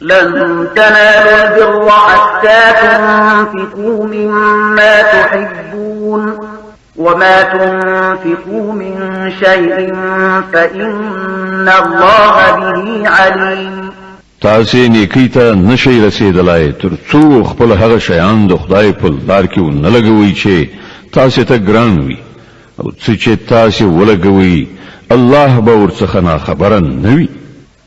لن تنالوا البر حتى تنفقوا مما تحبون وما تنفقوا من شيء فإن الله به عليم. تاسې نیکی ته نشئ رسیدلای تر څو خپل هغه شیان د خدای په لار کې ونه لګوي چې تاسې ته ګران وي او څه چې تاسې ولګوي الله به ورڅخه ناخبره نه وي.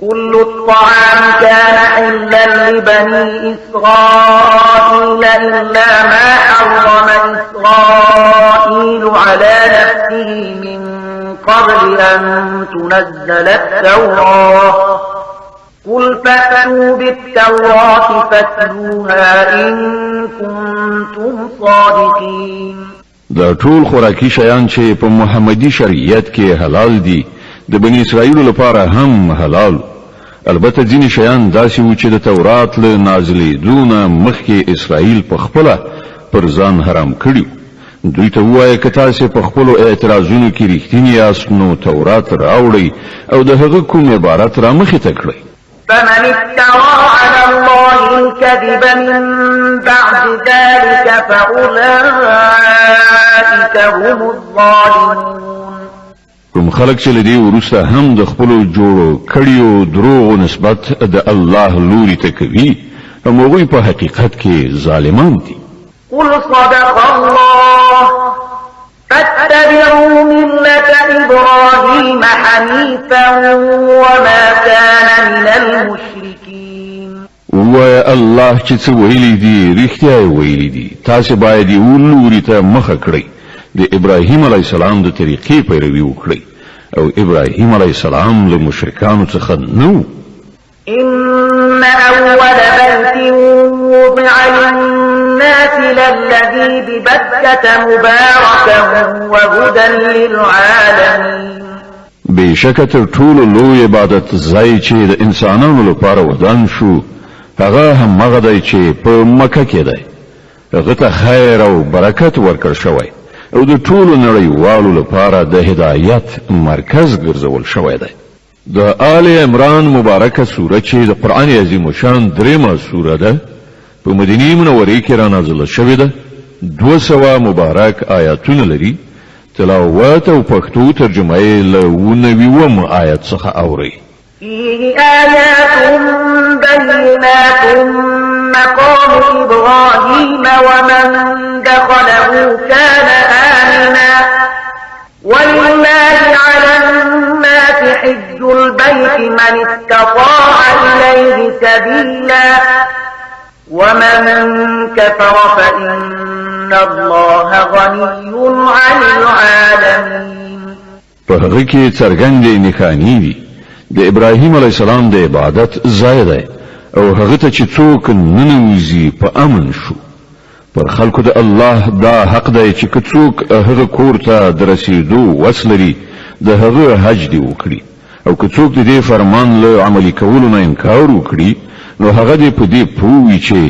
كل الطعام كان حلا لبني إسرائيل إلا ما حرم إسرائيل على نفسه من قبل أن تنزل التوراة قل فأتوا بالتوراة فاتلوها إن كنتم صادقين. دا ټول خوراکي شیان چې په محمدي شریعت کې حلال دي د بنی اسرائیل لپاره هم حلال. البته ځینې شیان داسې وو چې د تورات له نازلېدو مخکې اسرائیل په خپله پر ځان حرام کړي. دوی ته ووایه که تاسې په خپلو اعتراضونو کې رښتیني یاست نو تورات راوړئ او د هغه کوم عبارت را مخې ته کړئ. فمن افترى على الله الكذب من بعد ذلك فأولئك هم الظالمون. کوم خلق چې لدی ورسته هم د خپلو جوړو کړیو دروغ نسبت د الله لوري ته کوي هم هغوی په حقیقت کې ظالمان دي. قل صدق الله فاتبعوا ملة إبراهيم حنيفا وما كان من المشركين. ووایه الله چې څه ویلي دي رښتیا یې ویلي دي. تاسې باید یې ولوري ته مخه کړئ د ابراهیم علیه السلام د طریقې پیروي وکړئ او ابراهیم علیه السلام له مشرکانو څخه نه. إن أول بيت وضع للناس للذي ببكة مباركا وهدى للعالمين. بشکه تر ټولو لوی عبادت ځای چې د انسانانو لپاره ودان شو هغه هم هغه دی چې په مکه کې دی. هغه ته خیر او برکت ورکړ شوی او د ټولو نړیوالو لپاره د هدایت مرکز ګرځول شوی دی. د آل عمران مبارکه سوره چې د قرآن عظیم شان دریمه سوره ده په مدینه منوره کې را نازله شوې ده. 200 مبارک آیاتونه لري. تلاوت او پښتو ترجمه یې له 19 آیت څخه اوري. فيه آيات بينات مقام إبراهيم ومن دخله كان آمنا ولله على الناس حج البيت من استطاع إليه سبيلا ومن كفر فإن الله غني عن العالمين. په هغه کې څرګندې نښانې دي د ابراهیم علیه السلام د عبادت ځای دی او هغه ته چې څوک ننوځي په امن شو. پر خلکو د الله دا حق دی چې که څوک هغه کور ته د رسیدو وس لري د هغه حج دی وکړي او که څوک د دې فرمان له عملي کولو نه انکار وکړي نو هغه دې په دې پوه وي چې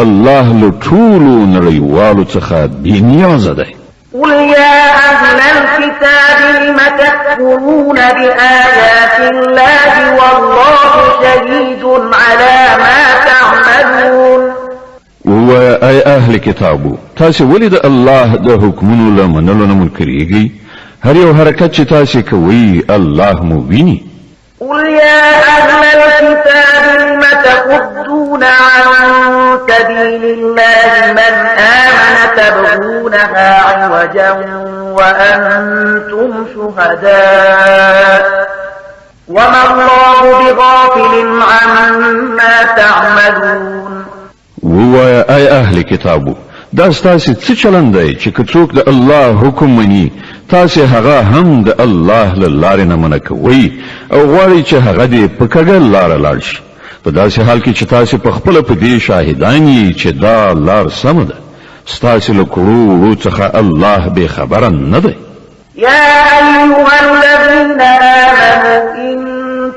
الله له ټولو نړیوالو څخه بېنیازه دی. قل يا أهل الكتاب لم تكفرون بآيات الله والله شهيد على ما تعملون. ووایه ای اهل کتابو تاسې ولې د الله د حکمونو له منلو نه منکرېږئ؟ هر یو حرکت چې تاسې کوئ الله مو ویني. قل يا أهل الكتاب لم تصدون عن سبيل الله من آمن تبغونها عوجا وأنتم شهداء وما الله بغافل عما تعملون. ووایه ای اهل کتابو دا ستاسې څه چلند دی چې که څوک د الله حکم مني تاسې هغه هم د الله له لارې نه منع کوئ او غواړئ چې هغه دې په کږه لاره لاړ شي په داسې حال کې چې تاسې په خپله په دې شاهدان یې چې دا لار سمه ده. ستاسې له کړو وړو څخه الله بې خبره نه دی. يا أيها الذين آمنوا إن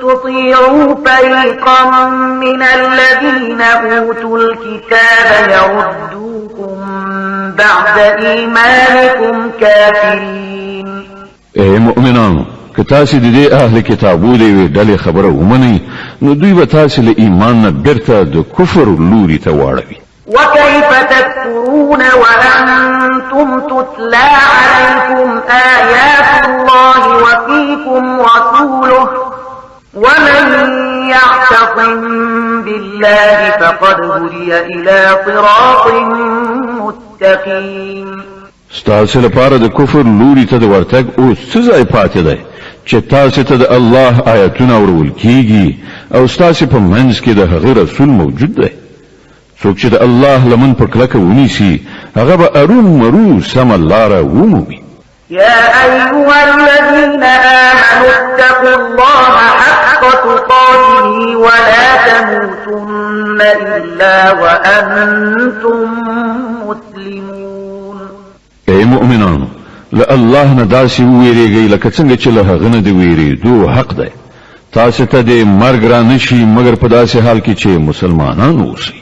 تطيعوا فريقا من الذين أوتوا الكتاب يردوكم بعد إيمانكم كافرين. اے مؤمنانو که تاسې د دې اهل کتابو د یوې ډلې خبره ومنئ نو دوی به تاسو له ایمان نه بیرته د کفر لوري ته واړوي. وكيف تكفرون وأنتم تتلى عليكم آيات الله وفيكم رسوله ومن يعتصم بالله فقد هدي إلى صراط مستقيم. ستاسو لپاره د کفر لوري ته د ورتګ اوس څه ځای پاتې دی چې تاسو ته د الله آیاتونه اورول کیږي او ستاسو په منځ کې د هغه رسول موجود دی. څوک چې د الله لمن په کلکه ونیسي هغه به ارون مرو سم لاره ومومي. يا أيها الذين آمنوا اتقوا الله حق تقاته ولا تموتن إلا وأنتم مسلمون. اے مؤمنانو له الله نه داسې وویریږئ لکه څنګه چې له هغه نه د ویریدو حق دی. تاسو ته د مرګ را نشي مګر په داسې حال کې چې مسلمانان اوسئ.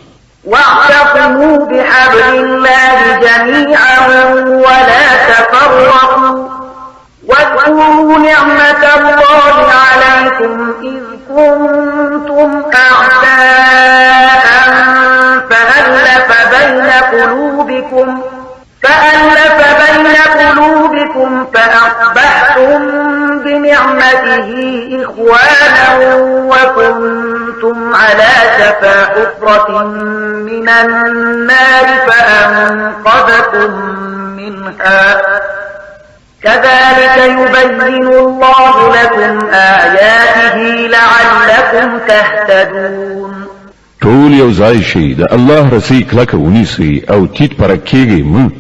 واعتصموا بحبل الله جميعا ولا تفرقوا واذكروا نعمة الله عليكم إذ كنتم أعداء فألف بين قلوبكم فأصبحتم بنعمته إخوانا وكنتم على شفا حفرة من النار فأنقذكم منها كذلك يبين الله لكم آياته لعلكم تهتدون. ټول یو ځای شي د الله رسول کلک ونیسي او تیت پر کېږي مو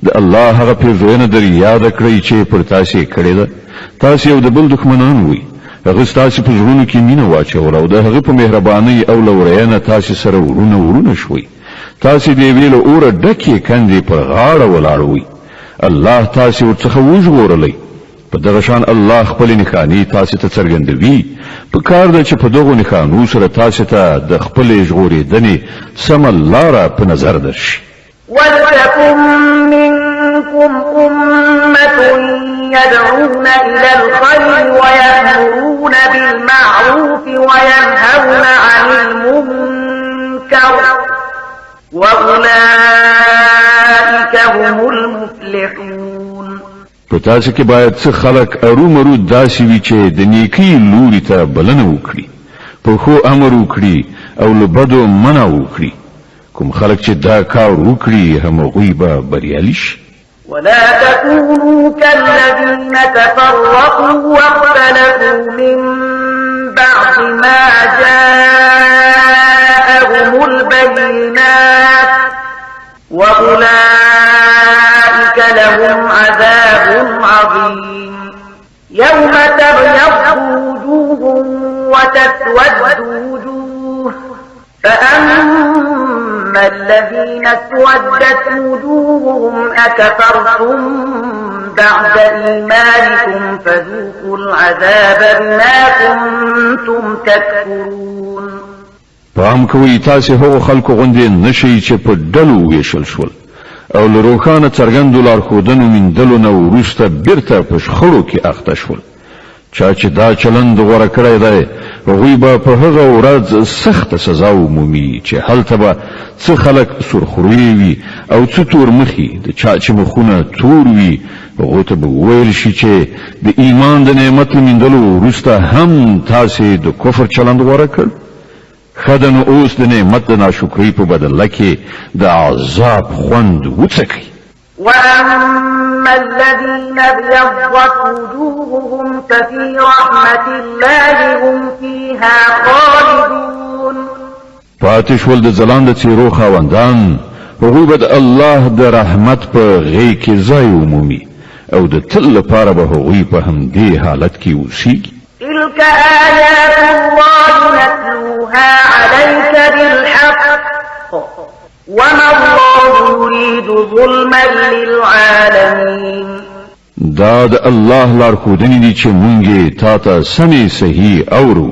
د الله هغه پیژنه در یاد کړئ چې پر تاسو کړی ده. تاسو یو د بل دښمنان وي. هغه تاسو په ژوند کې مینه واچول او د هغه په مهرباني او لورینه تاسو سره ورونه شوي. تاسو دی ویل اور ډکه کندې پر غاړه ولاړوي. الله تاسو ورڅخه وژغورلې. په دغه شان الله خپل نښانې تاسو ته څرګندوي. په کار ده چې په دغه نښانو سره تاسو ته د خپل ژغورېدنې سم لاره په نظر درشي. ولتكن منكم أمة يدعون إلى الخير ويأمرون بالمعروف وينهون عن المنكر وأولئك هم المفلحون. په تاسو کې باید څه خلک ارومرو داسې وي چې د نیکی لوري ته بلنه وکړي، په خو امر وکړي او له بدو منع وکړي. کوم خلک چې دا کار وکړي هغوی به بریالي شي. ولا تكونوا كالذين تفرقوا واختلفوا من بعد ما جاءهم البينات وأولئك لهم عذاب عظيم. يوم تبيض وجوه وتسود وجوه فأما الذين اسودت وجوههم أكفرتم بعد إيمانكم فذوقوا العذاب بما كنتم تكفرون. پام کوي تاسو هغه خلکو غوندې نشئ چې په ډلو ویشل شول او له روښانه څرګندو لارښودنو میندلو نه وروسته بیرته په شخړو کې اخته شول. چا چې دا چلند غوره کړی دی هغوی به په هغه ورځ سخته سزا ومومي چې هلته به څه خلک سرخوروي وي او څه تور مخي د چا چې مخونه تور وي هغو ته به وویل شي چې د ایمان د نعمت میندلو وروسته هم تاسې د کفر چلند غوره کړ. ښه نو اوس د نعمت د ناشکرۍ په بدله کې د عذاب خوند وڅکئ. وأما الذين ابيضت وجوههم ففي رحمة الله هم فيها خالدون. پاتې شول د ځلانده څېرو خاوندان هغوی به د الله د رحمت په غېږ کې ځای ومومي او د تل لپاره به هغوی په همدې حالت کې اوسېږي. تلك آيات الله نتلوها عليك بالحق وما الله يريد ظلما للعالمين. دا د الله لارښودنې دي چې مونږ تا ته سمې صحیح اورو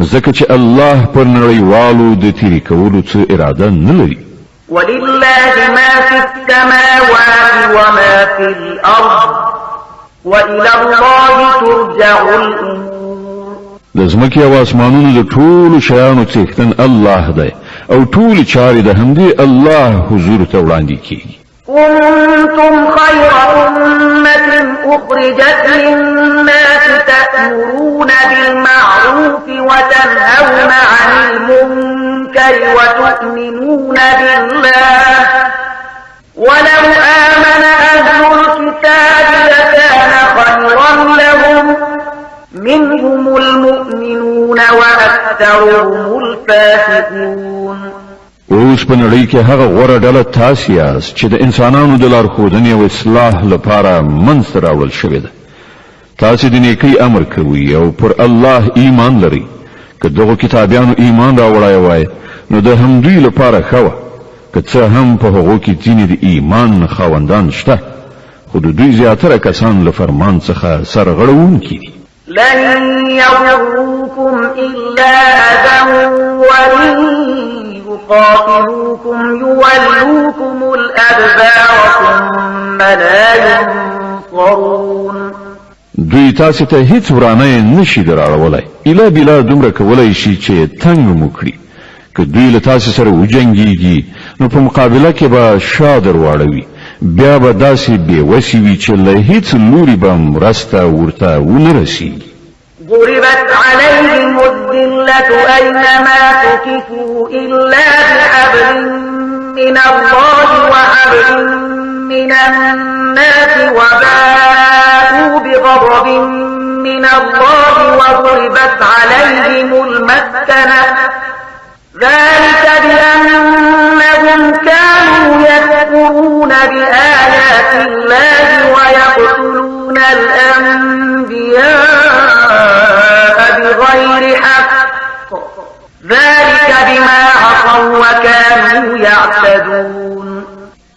ځکه چې الله پر نړیوالو د تیری کولو څه اراده نه لري. ولله ما في السماوات وما في الأرض وإلى الله ترجع الأمور. د ځمکې او اسمانونو د ټولو شیانو څښتن الله دی او ټول چارې د همدې الله حضور ته وړاندې کیږي. كنتم خير أمة أخرجت للناس تأمرون بالمعروف وتنهون عن المنكر وتؤمنون بالله ولو آمن أهل الكتاب لكان خيرا لهم منهم المؤمنون وأكثرهم الفاسقون. اوس په نړۍ کې هغه غوره ډله تاسو یاست چې د انسانانو د لارښودنې او اصلاح لپاره منځته راوړل شوې ده. تاسو د نیکۍ امر کوئ او پر الله ایمان لرئ. که دغو کتابیانو ایمان راوړی وای نو د همدوی لپاره ښه وه، که څه هم په هغو کې ځینې د ایمان خاوندان شته، خو د دوی زیاتره کسان له فرمان څخه سرغړونکي دي. لن يضروكم إلا أذى وإن يقاتلوكم يولوكم الأدبار ثم لا ينصرون. دوی تاسو ته هیڅ ورانه نشي دراړولای، اله بلا دومره کولای شي چې تنګ مو کړي. که دوی له تاسو سره وجنګيږي نو په مقابله کې به شادر واړوي، بیا به داسې بې وسې وي چې له هیڅ لوري به مرسته ورته ونه رسیږي. ضربت عليهم الذلة أينما تكفوا إلا بحبل من الله وحبل من الناس وباءوا بغضب من الله وضربت عليهم المسكنة ذلك بأنهم كانوا يكفرون بآيات الله ويقتلون الأنبياء بغير حق ذلك بما عصوا وكانوا يعتدون.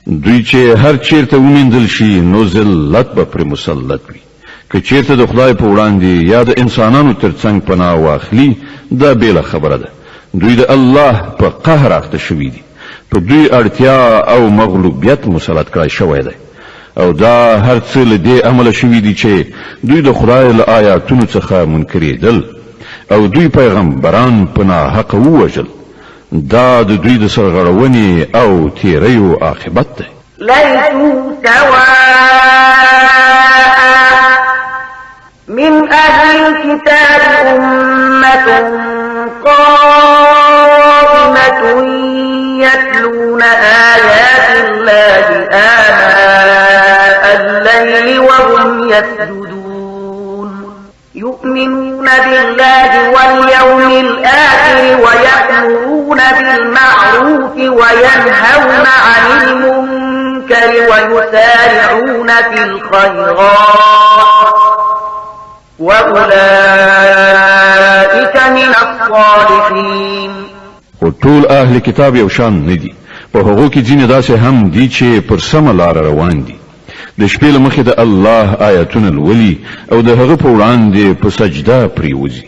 دوی چې هر چیرته ومنځل شي نو ذلت به پر مسلط وي. که چیرته د خدای په وړاندې یا د انسانانو ترڅنګ پناه واخلي دا بیله خبره ده. دوی د الله په قهر اخته شوي دي، په دوی اړتیا او مغلوبیت مسلط کړای شوی دی، او دا هر څه له دې عمله شوي دي چې دوی د خدای له آیاتونو څخه منکرېدل او دوی پیغمبران په ناحقه ووژل. دا د دوی د سرغړونې او تیریو عاقبت دی. ليسوا سواء من أهل الكتاب أمة قائمة يتلون آيات الله آناء الليل وهم يسجدون يؤمنون بالله واليوم الآخر ويأمرون بالمعروف وينهون عن المنكر ويسارعون في الخيرات وأولئك من الصالحين. خو ټول اهل کتاب یو شان نه دي، په هغو کې ځینې داسې هم دي چې پر سمه لار روان دي. د شپې له مخې د الله آیاتونه لولي او د هغه په وړاندې په سجده پریوځي.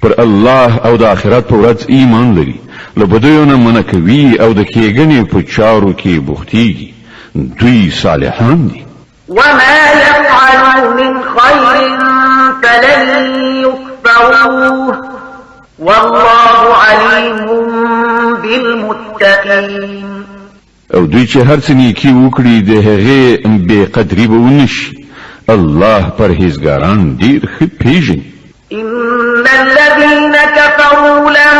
پر الله او د آخرت په ورځ ایمان لري، له بدیو نه منع کوي او د ښېګڼې په چارو کې بوختېږي. دوی صالحان دي. وما يفعلوا من خير فلن يكفروه والله عليم بالمتقين. او دوی چې هر څه نیکی وکړي د هغې بې قدري به ونشي. الله پرهیزګاران ډېر ښه پیژني. إن الذين كفروا لن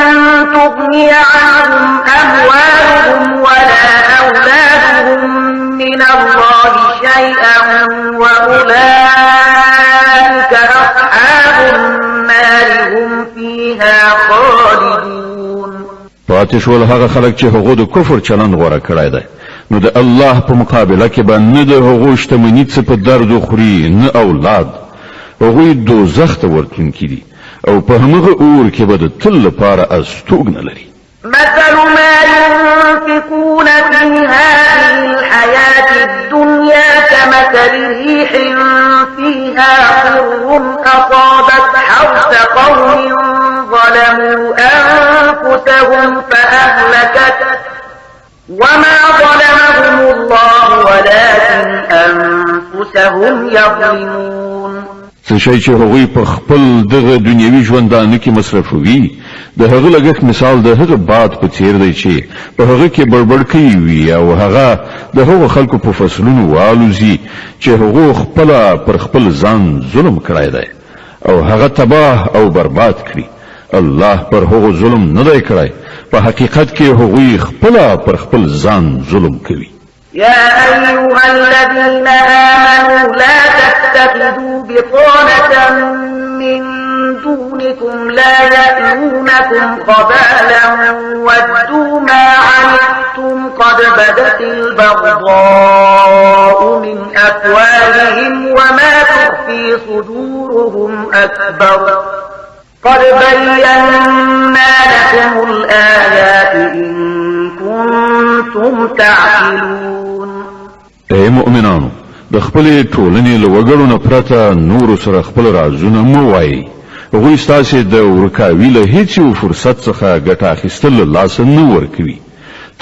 تغني عنهم أموالهم ولا أولادهم من الله شيئا وأولئك أصحاب النار هم فيها خالدون. پاتې شول هغه خلک چې هغو د کفر چلند غوره کړی دی، نو د الله په مقابله کې به نه د هغو شتمني څه په درد خوري نه اولاد. هغوی دوزخ ته ورتلونکي دي او په همغه اور کې به د تل لپاره استوګنه لري. مثل ما ينفقون في هذه الحياة الدنيا كمثل ريح فيها صر أصابت حرث قوم ظلموا أنفسهم فأهلكت وما ظلمهم الله ولكن أنفسهم يظلمون. څه شي چې هغوی په خپل دغه دنیوي ژوندانه کې مصرفوي د هغه لګښت مثال د هغه باد په څیر دی چې په هغه کې بړبړ کوي وي او هغه د هغو خلکو په فصلونو والوزي چې هغو خپل پر خپل ځان ظلم کړی دی او هغه تباه او برباد کړي الله پر هغو ظلم نه دی کړی په حقیقت کې هغوی خپل پر خپل ځان ظلم کوي يا أيها الذين آمنوا لا تتخذوا بطانة من دونكم لا يألونكم خبالا ودوا ما عنتم قد بدت البغضاء من أفواههم وما تخفي صدورهم أكبر قد بينا لكم الآيات إن كنتم تعقلون اے مؤمنانو د خپل ټولنې له وګړو نه پرته نور سره خپل رازونه مو وایي هغوی ستاسې د ورکاوي له هیڅ یو فرصت څخه ګټه اخیستل له لاسه نه ورکوي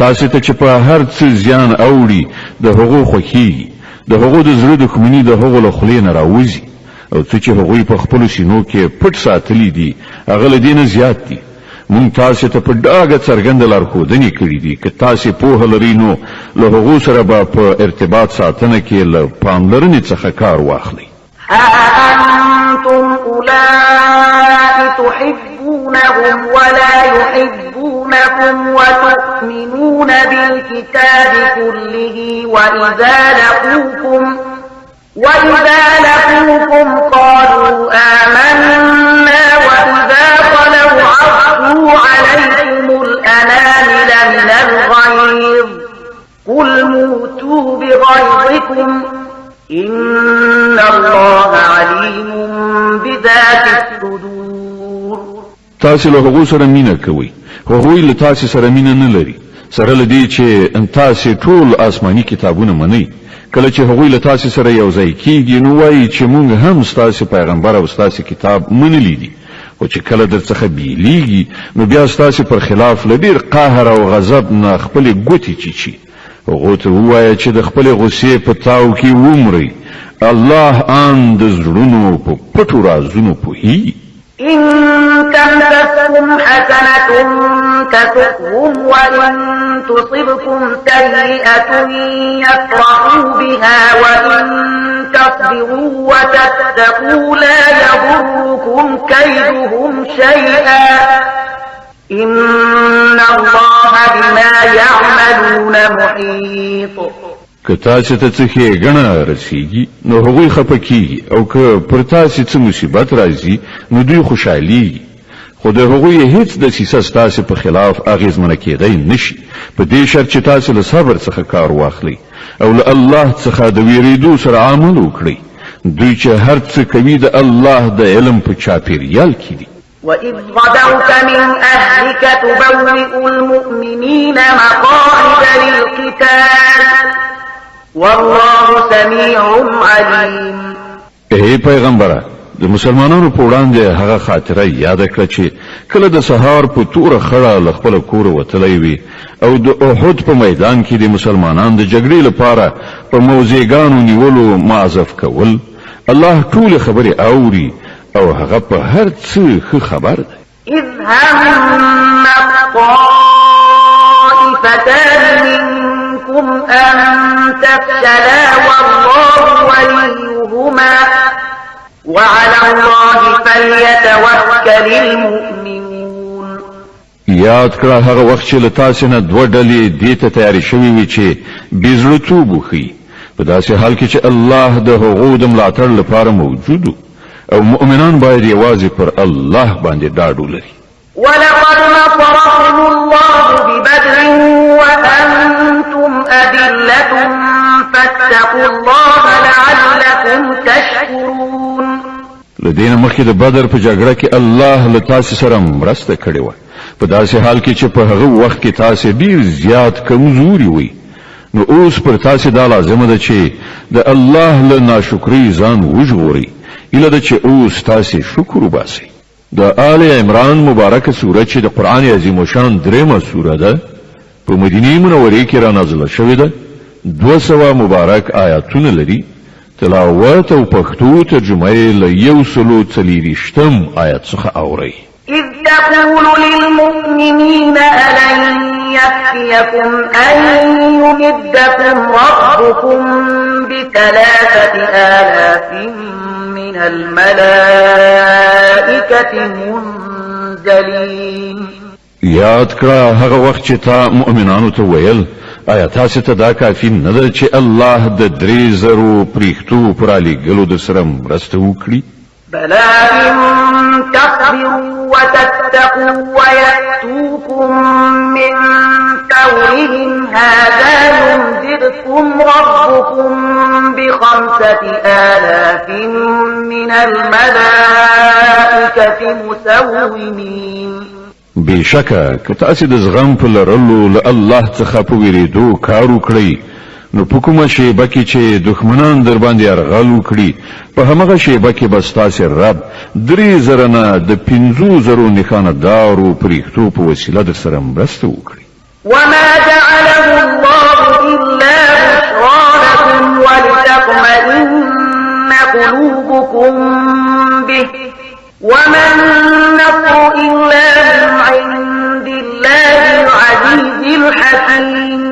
تاسې ته چې په هر څه زیان اوړي د هغو خوښیږي د هغو د زړه دښمني د هغو له خولې نه راوځي او څه چې هغوی په خپلو سینو کې پټ ساتلي دي هغه له دې نه زیات دي مونږ تاسې ته په ډاګه څرګنده لارښودنې کړي دي که تاسې پوهه لرئ نو له هغو سره به په ارتباط ساتنه کې له پاملرنې څخه کار واخلئ أنتم أولئك تحبونهم ولا يحبونكم وتؤمنون بالكتاب كله وإذا لقوكم قالوا آمنا وإذا خلوا عرضوا عليكم الأنامل من الغيظ قل موتوا بغيظكم إن الله عليم بذات الصدور تاسې له هغو سره مینه کوئ هغوی له تاسې سره مینه نه لري سره له دې چې تاسې ټول آسماني کتابونه منئ کله چې هغوی له تاسې سره یو ځای کیږي نو وایي چې موږ هم ستاسې پیغمبر او ستاسې کتاب منلی دي خو چې کله درڅخه بیلیږي نو بیا ستاسې پر خلاف له ډېر قهر او غضب نه خپلې ګوتې چیچي هغو ته ووایه چې د خپلې غصې په تاو کې ومرئ الله آن د زړونو په پټو رازونو پوهیږي إن تمسسكم حسنة تسؤهم وإن تصبكم سيئة يفرحوا بها وإن تصبروا وتتقوا لا يضركم كيدهم شيئا إن الله بما يعملون محيط که تاسې ته څه ښېګڼه رسیږي نو هغوی خفه کیږي او که پر تاسې څه مصیبت راځي نو دوی خوشحالیږي خو د هغوی هیڅ دسیسه ستاسې په خلاف اغېزمنه کېدی نشي په دې شرط چې تاسې له صبر څخه کار واخلئ او له الله څخه د ویرېدو سره عمل وکړئ دوی چې هر څه کوي د الله د علم په چاپېریال کې دي وإذ غدوت من أهلك تبوئ المؤمنين مقاعد للقتال والله سميع عليم اے پیغمبره د مسلمانانو په وړاندې هغه خاطره یاد کړه چې کله د سهار په توره خړه له خپل کور وتلی وي او د احد په میدان کې د مسلمانانو د جګړې لپاره په موضعګانو نیولو معذف کول الله ټول خبرې اوري او هغه په هر څه ښه خبر دی إذ هم طائفتان منكم أن تفشلا والله وليهما وعلى الله فليتوكل المؤمنون یاد کړه هغه وخت چې له تاسې نه دوه ډلې دې ته تیارې شوې وي چې بېزړهتوب وښیي په داسې حال کې چې الله د هغو د ملاتړ لپاره موجود و او مؤمنان باید یوازې پر الله باندې ډاډ ولري ولقد نصركم الله ببدر وأنتم أذلة فاتقوا الله لعلكم تشكرون لدينا مخکې د بدر په جګړه کې الله له تاسې سره مرسته کړې وه په داسې حال کې چې په هغه وخت کې تاسې ډېر زیات کمزوري وئ نو اوس پر تاسې دا لازمه ده چې د الله له ناشکرۍ ځان وژغورئ ایله ده چې اوس تاسې شکر وباسئ د آل عمران مبارکه سوره چې د قرآن عظیم الشان درېمه سوره ده په مدینې منورې کې را نازله شوې ده 200 مبارک آیاتونه لري تلاوت او پښتو ترجمه له 140 آیت څخه اوري. إذ تقول للمؤمنين ألن يكفيكم أن يمدكم ربكم ب3,000 من الملائكة منزلين. یاد کړه هغه وخت چې تا مؤمنانو ته ویل آیا تاسو ته دا کافي نه ده چې الله د 3,000 پرښتو پر علیګلو د سره مرسته وکړي؟ بلى إن تصبروا وتتقوا ويأتوكم من فورهم هذا يمددكم ربكم ب5,000 من الملائكة مسومين. بشکه که تاسو د زغم په لرلو له الله څخه په ویریدو کار وکړئ نو په کومه شیبه کې چې دښمنان در باندې یرغل وکړي په همغه شیبه کې بس تاسو رب 3,000 نه د 5,000 نښاندارو پرښتو په وسیله در سره مرسته وکړي. وما جعله الله إلا بشرى لكم ولتطمئن قلوبكم به وما النصر إلا من عند الله العزيز الحكيم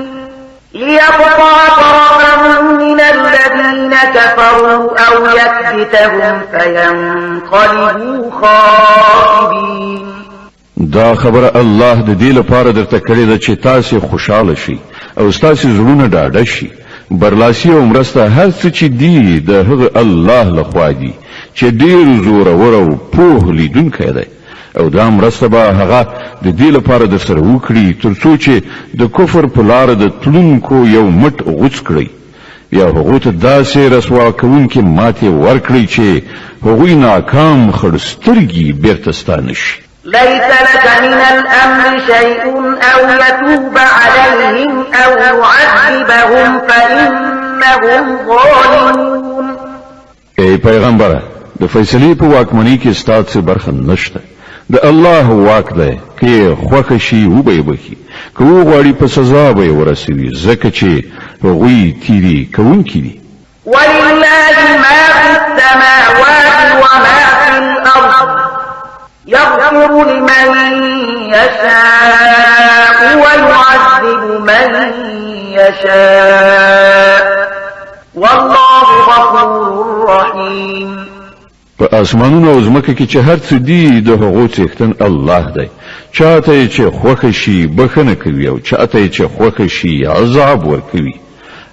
ليقطع طرفا من الذين كفروا أو يكبتهم فينقلبوا خائبين. دا خبره الله د دې لپاره درته کړې ده چې تاسو خوشاله شئ او تاسو زړونه ډاډه شي. برلاسي او مرسته هر څه چې دی د هغه الله لخوا دی چې ډیر زور او په لیدونکی دی او دا مرسته به هغه د دې لپاره د سره وکړي ترڅو چې د کفر په لار د تلونکو یو مټ غوڅ کړي یا هغه ته داسې رسوا کوونکې ماتې ورکړي چې هغوی ناکام خړسترګي بیرته ستانه شي. ليس لك من الأمر شيء أو يتوب عليهم أو يعذبهم فإنهم ظالمون. ای پیغمبره د فیصلې په واکمنۍ کې ستاسو برخه نشته. د الله واک دی کې خوښ شي او به بخي که غواړي په سزا به ورسوي ځکه چې هغوی تیری کوونکي دي. ولله ما في السماوات وما في الأرض يغفر لمن يشاء ويعذب من يشاء والله غفور رحيم. په اسمانونو او ځمکه کې چې هر څه دی د هغو څښتن الله دی. چاته چې خوښ شي بخنه کوي او چاته چې خوښ شي عذاب ورکوي.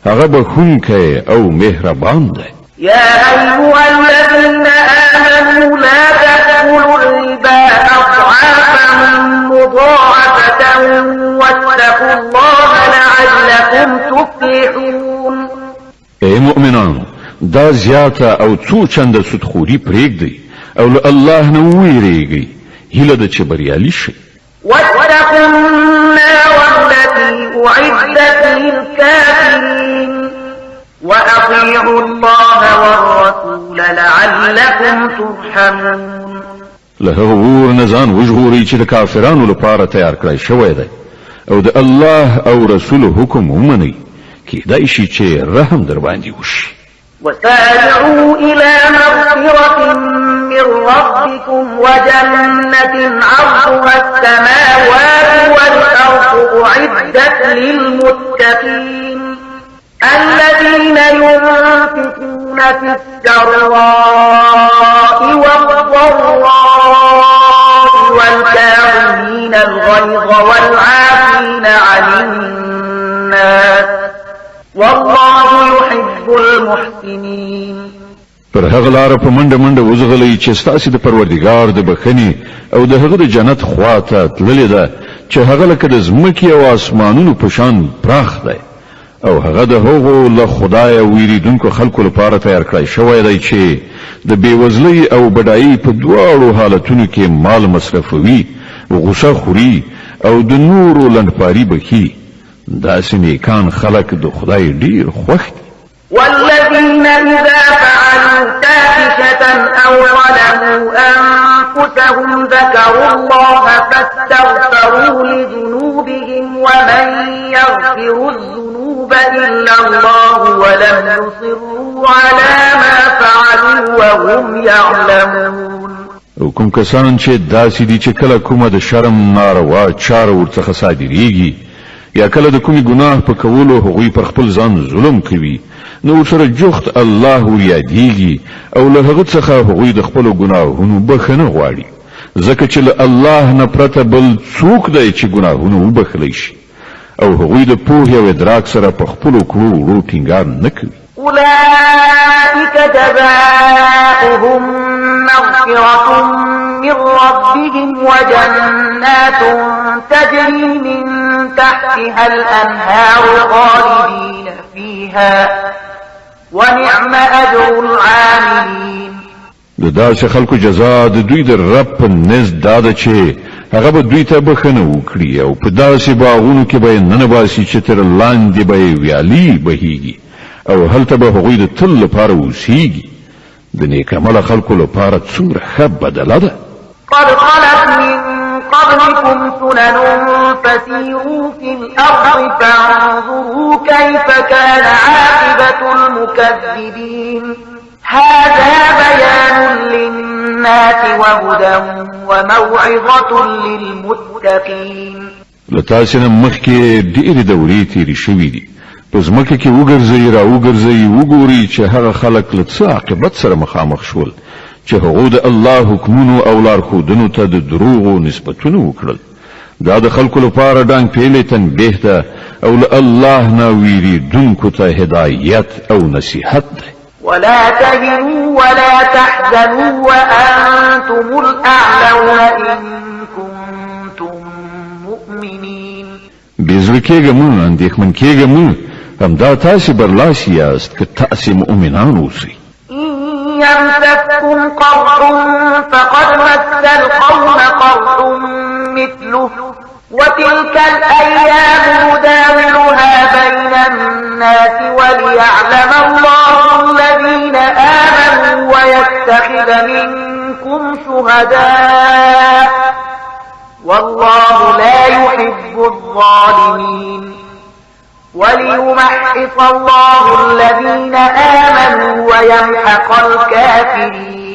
هغه بخونکی او مهربان دی. يا أيها الذين آمنوا لا تأكلوا الربا أضعافا مضاعفة واتقوا الله لعلكم تفلحون. ای مؤمنان دا زیاته او څو چنده سودخوري پرېږدئ او له الله نه وویریږئ هیله ده چې بریالي شئ. واتقوا النار التي أعدت للكافرين وأطيعوا الله والرسول لعلكم ترحمون. له هغه نه ځان وژغورئ چې د کافرانو لپاره تیار کړی شوی دی او د الله او رسول حکم ومنئ کیدای شي چې رحم در باندې وشي. وسارعوا إلى مغفرة من ربكم وجنة عرضها السماوات والأرض أعدت للمتقين الذين ينفقون في السراء والضراء والكاظمين الغيظ والعافين عن الناس والله يحب المحسنين. پر هغه لار په منډه منډه وزغلې چې ستاسو د پروردګار د بخنی او د هغه د جنت خواته تللې ده چې هغه لکه د زمکي او اسمانونو په شان پراخ دی او هغه د هغو له خدای ویریدونکو خلکو لپاره تیار کړی شوی دی چې د بیوزلۍ او بډایۍ په دواړو حالتونو کې مال مصرفوي غوسه خوري او د نورو لنډپاري بخي. داسې نیکان خلک د خدای ډیر خوښ دي. والذين إذا فعلوا فاحشة أو ظلموا أنفسهم ذكروا الله فاستغفروا لذنوبهم ومن يغفر الذنوب الذنوب إلا الله ولم يصروا على ما فعلوا وهم يعلمون. او کوم کسان چې داسې دي چې کله کومه د شرم ناروا چاره ورڅخه صادریږي یا کله د کومې ګناه په کولو هغوی پر خپل ځان ظلم کوي نو سره جوخت الله ورياديږي او له هغه څخه هغوی د خپل ګناهونو بخښنه غواړي ځکه چې له الله نه پرته بل څوک دی چې ګناهونه وبخښلی شي او هغوی د پوهې او ادراک سره په خپلو کړو وړو ټینګار نه کوي. أولئك جزاؤهم مغفرة من ربهم وجنات تجري من تحتها الأنهار خالدين فيها ونعم أجر العاملين. د داسې خلکو جزا د دوی د رب په نزد دا ده چې هغه به دوی ته بخښنه وکړي او په داسې باغونو کې به یې ننباسي چې تر لاندې به یې ویالې بهیږي او هلته به هغوی د تل لپاره اوسیږي. د نیک عمله خلکو لپاره څومره ښه بدله ده. قد خلت من قبلكم سنن فسيروا في الأرض فانظروا كيف كان عاقبة المكذبين. هذا بيان للناس وهدى وموعظة للمتقين. لتاسنه مخکې ډېرې دورې تیرې شوې دي. په ځمکه کې وګرځئ را وګرځئ وګورئ چې هغه خلک له څه عاقبت سره مخامخ شول چې هغوی د الله حکمونو او لارښودنو ته د دروغو نسبتونه وکړل. دا د خلکو لپاره ډنګ پیلې تنبیه ده او له الله نه ویریدونکو ته هدایت او نصیحت ده. ولا تهنوا ولا تحزنوا وأنتم الأعلون إن كنتم مؤمنين. بزر کېږه مو اندېښمن کېږه مو همدا تاسې برلاسي یاست که تاسې مؤمنان اوسئ. إن يمسككم قرح فقد مس القوم قرح مثله وتلك الأيام نداولها بين الناس وليعلم الله الذين آمنوا ويتخذ منكم شهداء والله لا يحب الظالمين وليمحص الله الذين آمنوا ويمحق الكافرين.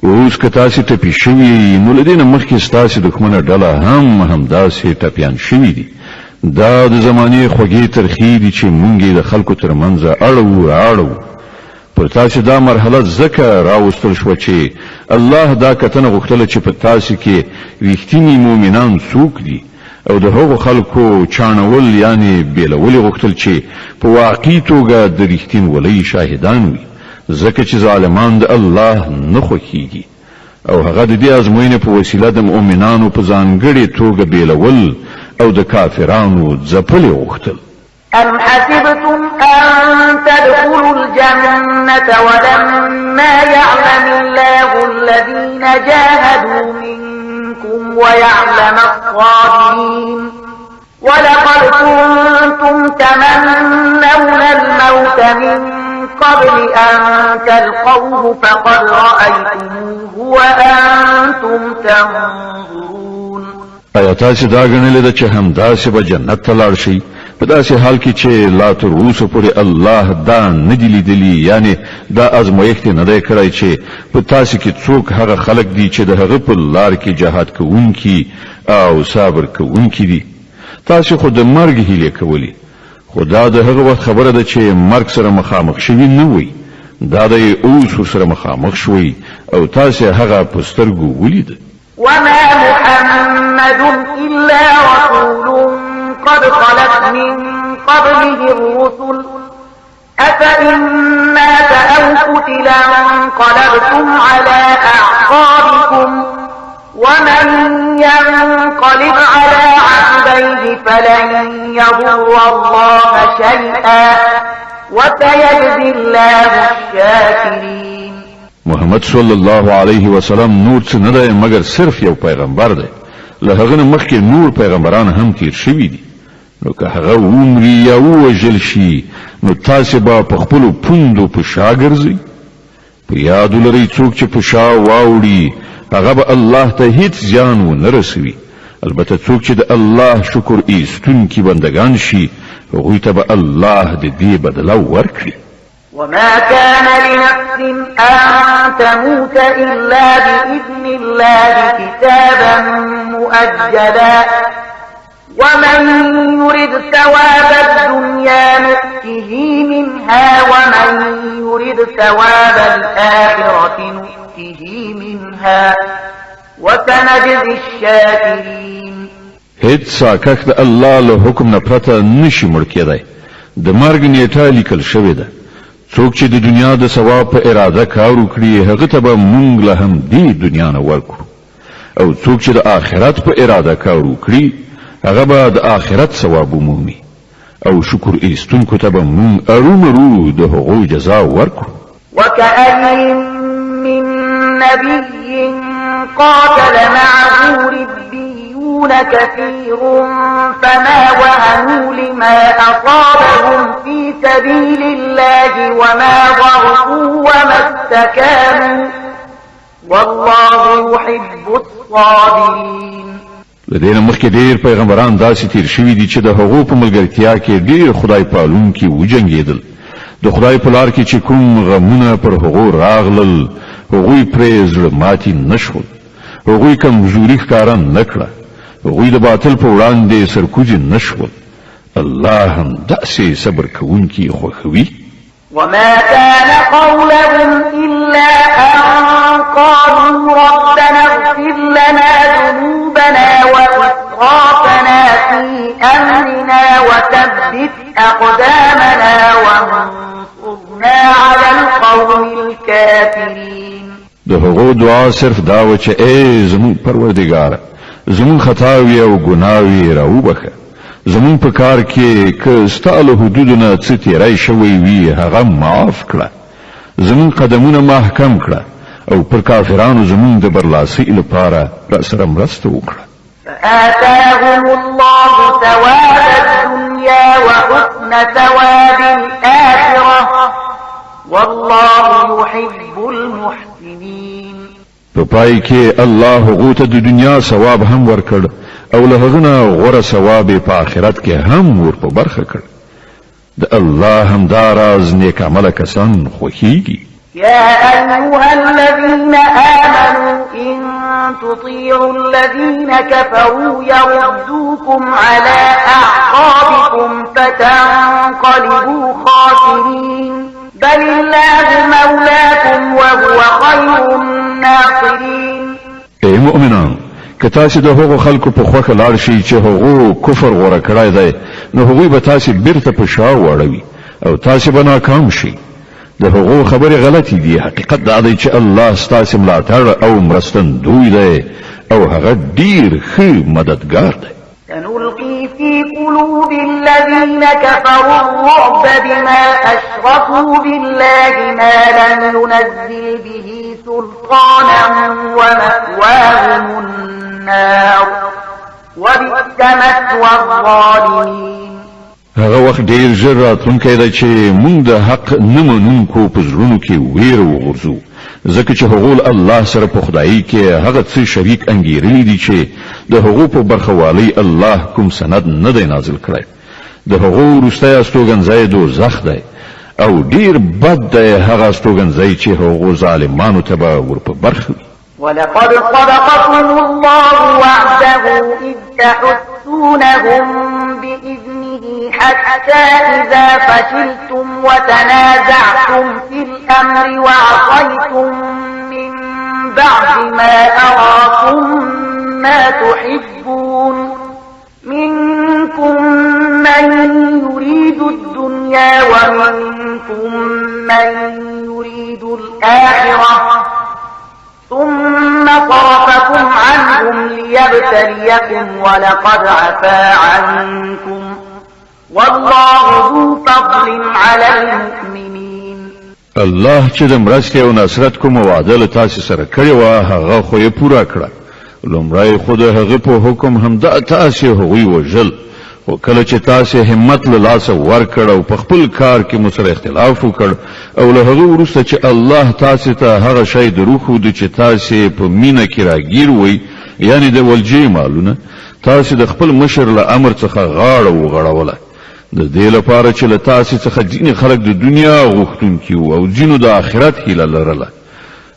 اوس که تاسې ټپي شوي نو له دې نه مخکې ستاسې دښمنه ډله همداسې ټپیان شوي دي. دا د زمانې خوږې ترخې دي چې مونږ یې د خلکو ترمنځ اړوو. پر تاسې دا مرحله ځکه راوستل شوه چې الله دا کتنه غوښتله چې په تاسې کې رښتیني مؤمنان څوک دي او د هغو خلکو چاڼول یعنی بیلول غوښتل چې په واقعي توګه د رښتینولۍ شاهدان وي ځکه چې ظالمان د الله نه خوښیږي او هغه د دې ازموینې په وسیله د مؤمنانو په ځانګړې توګه بیلول او د کافرانو ځپلې غوښتل. أم حسبتم أن تدخلوا الجنة ولما يعلم الله الذين جاهدوا منكم ويعلم الصابرين ولقد كنتم تمنون الموت من قبل أن تلقوه فقد رأيتموه وأنتم تنظرون. ایا تاسو دا غنلې ده چې همداسې به جنت ته لاړ شئ په داسې حال کې چې لا تر اوسه پورې الله دا نه دی لیدلی یعنی دا ازمایښت نه دی کړی چې په تاسو کې څوک هغه خلک دي چې د هغه په لار کې جهاد کوونکي او صبر کوونکي دي. تاسو خو د مرګ هیله کولی خدا د هغه وخت خبره ده چې مرګ سره مخامخ شوي نه وي. دا د اوس سره مخامخ شوي او تاسو هغه په سترګو ولید. وما محمد إلا رسول قد خلت من قبله الرسل أفإن مات أو قتل انقلبتم على أعقابكم ومن ينقلب على عقبيه فلن يضر الله شيئا وسيجزي الله الشاكرين. محمد صلی الله علیه وسلم نور څه نه دی مګر صرف یو پیغمبر دی. له هغه نه مخکې نور پیغمبران هم تیر شوي دي. نو که هغه ومري یا ووژل شي نو تاسې به په خپلو پوندو په شا ګرځئ. په یاد ولرئ څوک چې په شا واوړي هغه به الله ته هیڅ زیان ونه رسوي البته څوک چې د الله شکر ایستونکي بندگان شي هغوی ته به الله د دې بدله ورکړي. وما كان لنفس أن تموت إلا بإذن الله كتابا مؤجلا ومن يرد ثواب الدنيا نؤته منها ومن يرد ثواب الآخرة نؤته منها وسنجزي الشاكرين. هیڅ ساکښ د الله له حکم نه پرته نشي مړ کېدی. د مرګ نیټه لیکل شوې ده. څوک چې د دنیا د ثواب په اراده کار وکړي هغه ته به موږ له هم دې دنیا نه ورکړو او څوک چې د آخرت په اراده کار وکړي هغه به د آخرت ثواب ومومي او شکر ایستونکو ته به موږ ارومرو د هغو جزا ورکړو. وكأين من نبي قاتل معه ربيون كثير فما وهنوا لما أصابهم في سبيل الله وما ضعفوا وما استكانوا والله يحب الصابرين. لدينا مخکې ډېر پیغمبران داسې تیر شوي دي چې د هغو په ملګرتیا کې ډېر خدای پالونکي وجنګېدل. د خدای په لار کې چې کوم غمونه پر هغو راغلل هغوی پرې زړه ماتي نه شول. هغوی کمزوري ښکاره نه کړه. هغوی د باطل په وړاندې سرکوزي نه شول. الله هم داسې صبر کوونکي خوښوي. وما كان قولهم إلا أن قالوا ربنا اغفر لنا ذنوبنا وإسرافنا في أمرنا وثبت أقدامنا وانصرنا على القوم الكافرين. د هغو دعا صرف دا و چې ای زمون پروردګار زمون خطاوی او ګناوی راوبخه. زمون په کار کې که ستاله حدودونه څه تیرای شوی وي هغه معاف کړه. زمون قدمونه محکم کړه او پر کافرانو زمون د برلاسي لپاره را سره مرسته وکړه. فآتاهم الله ثواب الدنيا وحسن ثواب الآخرة والله يحب المحسنين. په پای کې الله هغه ته د دنیا ثواب هم ورکړ او له هغه نه غوره ثواب په آخرت کې هم ور په برخه کړ. د الله هم دا راز نیک عمل کسان خوښیږي. يا أيها الذين آمنوا إن تطيعوا الذين كفروا يردوكم على أعقابكم فتنقلبوا خاسرين بل الله مولاكم وهو خير الناصرين. ای مؤمنان که تاسو د هغو خلکو په خوښه لاړ شئ چې هغو کفر غوره کړی دی نو هغوی به تاسو بیرته په شا واړوي او تاسو به ناکام شئ. د هغو خبرې غلطي دي. حقیقت دا دی چې الله ستاسو ملاتړ او مرستندوی دی او هغه ډیر ښه مددگار دی. سنلقي في قلوب الذين كفروا الرعب بما أشركوا بالله ما لم ينزل به سلطانا ومأواهم النار وبئس مثوى الظالمين. هغه وخت ډیر ژر راتلونکی دی چې موږ د حق نه منونکو په زړونو کې ویره وغورځو ځکه چې هغه الله سره په خدایي کې هغه څه شریک انګیرلي دي چې د هغه په برخوالي الله کوم سند نه دی نازل کړی. د هغه وروستی استوګنځای دوزخ دی او ډیر بد دی هغه استوګنځای چې هغه ظالمانو ته به ور په برخه وي. ولقد صدقكم الله وعده إذ تحسونهم بإذنه حتى إذا فشلتم وتنازعتم في الأمر وعصيتم من بعد ما أراكم ما تحبون منكم من يريد الدنيا ومنكم من يريد الآخرة ثم صرفكم عنهم ليبتليكم ولقد عفا عنكم والله ذو فضل على المؤمنين. الله چې د مرستې او نصرت کوم وعده له تاسو سره کړی و هغه خو یې پوره کړه. لومړی خو د هغه په حکم هم دا تاسو هغوی وژل خو کله چې تاسو همت له لاسه ورکړ او په خپل کار کې مو سره اختلاف وکړ او له هغه وروسته چې الله تاسو ته هغه شی دروخو د چې تاسو په مینه کې راګیر وي یعنی د ولجې مالونه تاسو د خپل مشر له امر څخه غاړه وغړوله د دې لپاره چې له تاسو څخه ځینې خلک د دنیا غوښتونکي او ځینو د آخرت هیله لرله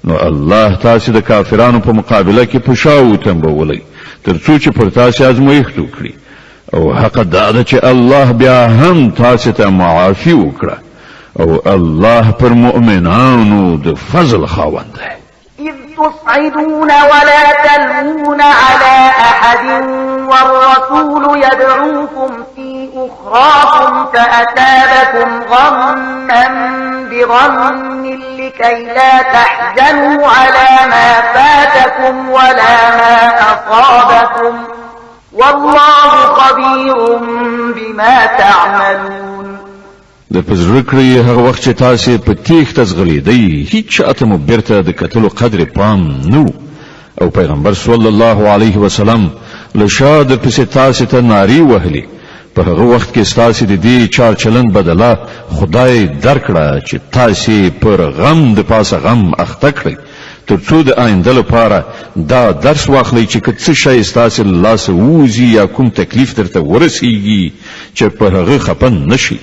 نو الله تاسو د کافرانو په مقابله کې په شاو تنبولي ترڅو چې پر تاسو ازمایښت وکړي او حق دا ده چې الله بیا هم تاسو ته معافي وکړه او الله پر مؤمنانو د فضل خاوند دی إذ تصعدون ولا تلوون على أحد والرسول يدعوكم في أخراكم فأثابكم غما بغم لكي لا تحزنوا على ما فاتكم ولا ما أصابكم والله خبير بما تعملون د پزړکړې هغه وخت چې تاسو په تیښت ځغلېدئ هیڅ چاته مو بیرته د کتلو قدر پام نو او پیغمبر صلی الله علیه وسلم له شا د پسې تاسو ته ناری وهلي په هغه وخت کې تاسو د دې چار چلن بدله خدای درکړه چې تاسو پر غم د پاسه غم اخته کړئ ترڅو د آینده لپاره دا درس واخلئ چې که څه شی تاسو له لاسه ووځي یا کوم تکلیف درته ورسیږي چې په هغه خپن نشي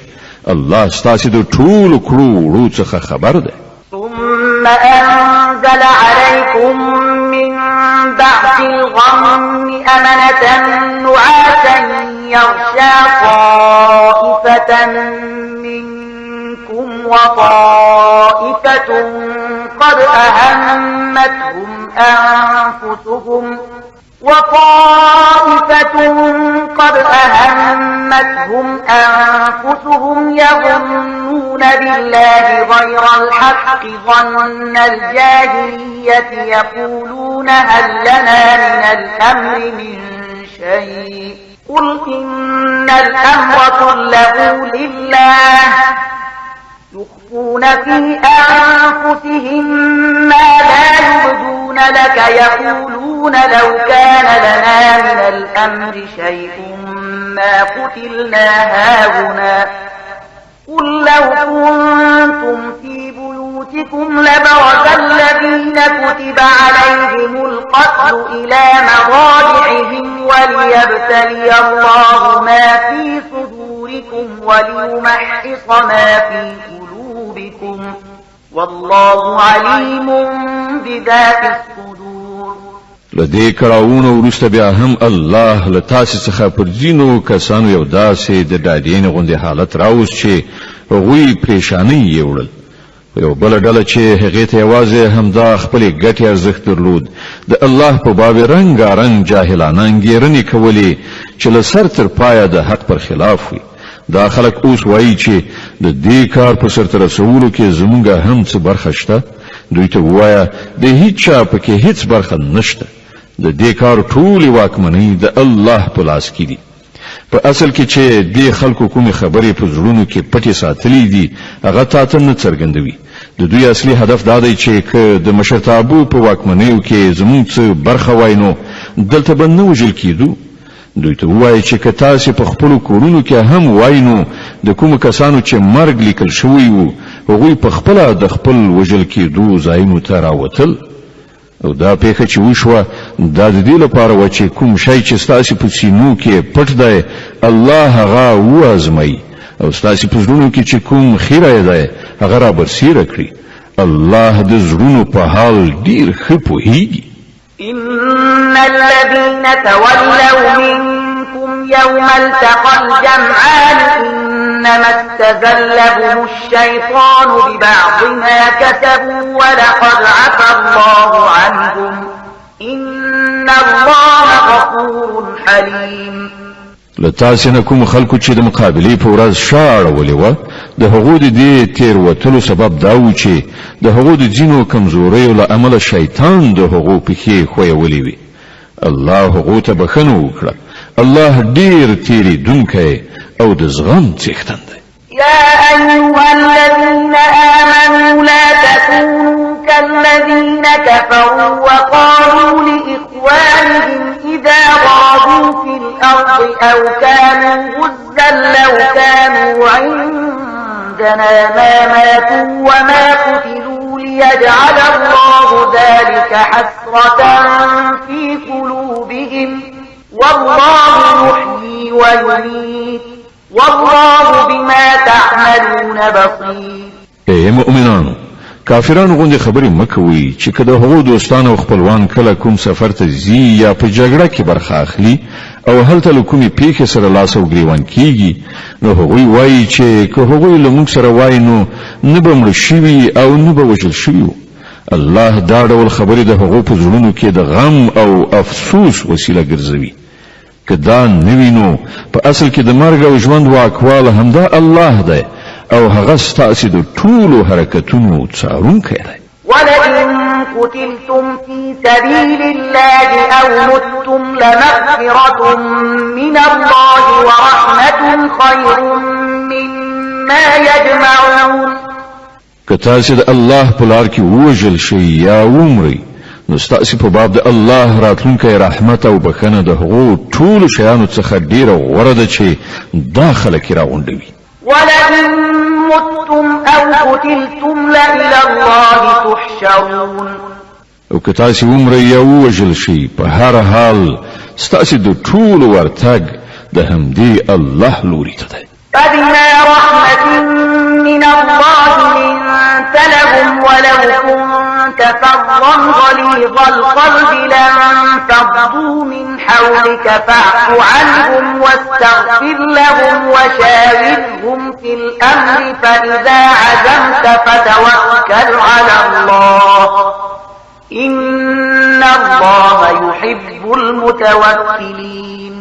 الله ستاسو د ټول کړو څخه خبر ده ثم أنزل عليكم من بعد الغم أمنة نعاسا يغشى طائفة منكم وطائفة قد أهمتهم أنفسهم يظنون بالله غير الحق ظن الجاهلية يقولون هل لنا من الأمر من شيء قل إن الأمر كله لله يخفون في أنفسهم ما لا يبدون لك يقولون لو كان لنا من الأمر شيء ما قتلنا هاهنا قل لو كنتم في بيوتكم لبرز الذين كتب عليهم القتل إلى مضاجعهم وليبتلي الله ما في صدوركم وليمحص ما في قلوبكم والله عليم بذات الصدور لدې کړهونو وروسته بیا هم الله له تاسو څخه پر ځینو کسانو یو داسې د ډاډین غوندې حالت راوست چې هغوی پریشانی یې وړل یو بل ډله چې هغې ته یوازې همدا خپلې ګټې ارزښت درلود د الله په باب رنګارنګ جاهلانه انګېرنې کولې چې له سر تر پایه د حق پر خلاف وي دا خلک اوس وایي چې د دې کار په سرته رسولو کې زمونږ هم څه برخه شته دوی ته ووایه د هیڅ چا پکې هیڅ برخه نشته د دې کار ټولې واکمنۍ د الله په لاس کې دي په اصل کې چې دې خلکو کومې خبرې په زړونو کې پټې ساتلې دي هغه تاته نه څرګندوي د دوی اصلي هدف دا دی چې که د مشرتابو په واکمنیو کې زموږ څه برخه وای نو دلته به نه وژل کېدو دوی ته ووایي چې که تاسې په خپلو کورونو کې هم وای نو د کومو کسانو چې مرګ لیکل شوی وو هغوی په خپله د خپل وژل کېدو ځایونو ته راوتل او دا پیښه چې وشوه دا د دې لپاره وه چې کوم شی چې ستاسې په سینو کې پټ دی الله هغه وازمایي او ستاسې په زړونو کې چې کوم خیره دی هغه را برسیره کړي الله د زړونو په حال ډیر ښه پوهیږي إن الذين تولوا منكم يوم التقى الجمعان إنما استزلهم الشيطان ببعض ما كسبوا ولقد عفى الله عنهم إن الله غفور حليم لتاسې نه کوم خلکو چې د مقابلې په ورځ شا اړولې وه د هغو د دې تېروتلو سبب دا و چې د هغو د ځینو کمزوریو له امله شیطان د هغو پښې ښویولې وي الله هغو ته بښنه وکړه الله ډېر تېرېدونکی او د زغم څښتن دی يا أيها الذين آمنوا لا تكونوا كالذين كفروا وقالوا لإخوانهم إذا ضربوا في الأرض أو كانوا غزا لو كانوا عندنا ما ماتوا وما قتلوا ليجعل الله ذلك حسرة في قلوبهم والله يحيي ويميت والله بما تعملون بصير. اے مؤمنانو، کافرانو غوندې خبرې مکوي چې کله هغو دوستان او خپلوان کله کوم سفر ته ځي یا په جګړه کې برخه اخلي او هلته له کومې پیښې سره لاس او ګریوان کیږي، نو هغوی وایي چې که هغوی له موږ سره وایي نو نه به مړه شوي او نه به وژل شوي وو. الله دا ډول خبرې د هغو په زړونو کې د غم او افسوس وسیله ګرځوي. که دا نه وي نو په اصل کې د مرګ او ژوند واکواله همدا الله دی او هغه ستاسو د ټولو حرکتونو څارونکی دی. ولئن قتلتم في سبيل الله أو متم لمغفرة من الله ورحمة خير مما يجمعون. که تاسو د الله په لار کې وژل شئ یا ومرئ نو ستاسو په باب د الله راتلونکی رحمت او بخښنه د هغو ټولو شیانو څخه ډیره غوره ده چې دا خلک راغونډوي. ولئن متم أو قتلتم لإلى الله تحشرون. او که تاسو ومرئ یا وژل شئ په هر حال ستاسو د ټولو ورتګ د همدې الله لوري ته دی. فبما رحمة من الله لنت لهم ولو كنت فظا غليظ القلب لانفضوا من حولك فاعف عنهم واستغفر لهم وشاورهم في الأمر فإذا عزمت فتوكل على الله إن الله يحب المتوكلين.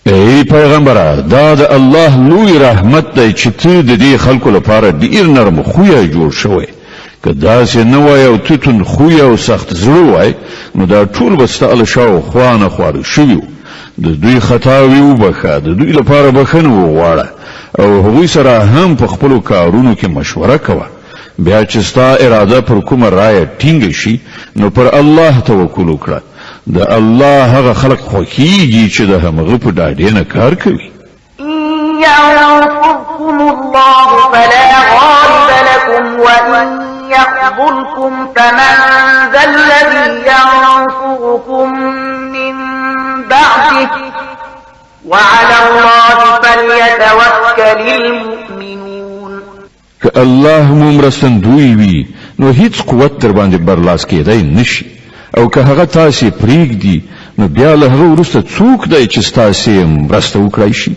ای پیغمبره، دا د الله لوی رحمت دی چې ته د دې خلکو لپاره ډیر نرم خویه جوړ شوی. که داسې نه وای او ته توند خویه او سخت زړه وای نو دا ټول به ستا له شاوخوا نه خواره شوي وو. د دوی خطاوې وبخښه، د دوی لپاره بخښنه وغواړه او هغوی سره هم په خپلو کارونو کې مشوره کوه. بیا چې ستا اراده پر کومه رایه ټینګه شي نو پر الله توکل وکړه. د الله هغه خلق خوښیږي چې د همغه په ډاډې نه کار کوي. إن ينصركم الله فلا غالب لكم وإن يخذلكم فمن ذا الذي ينصركم من بعده وعلى الله فليتوكل المؤمنون. که الله مو مرستندوی وي نو هیڅ قوت در باندې برلاس کېدای نشي، او که هغه تاسې پرېږدي نو بیا له هغه وروسته څوک دی چې ستاسې مرسته وکړای شي؟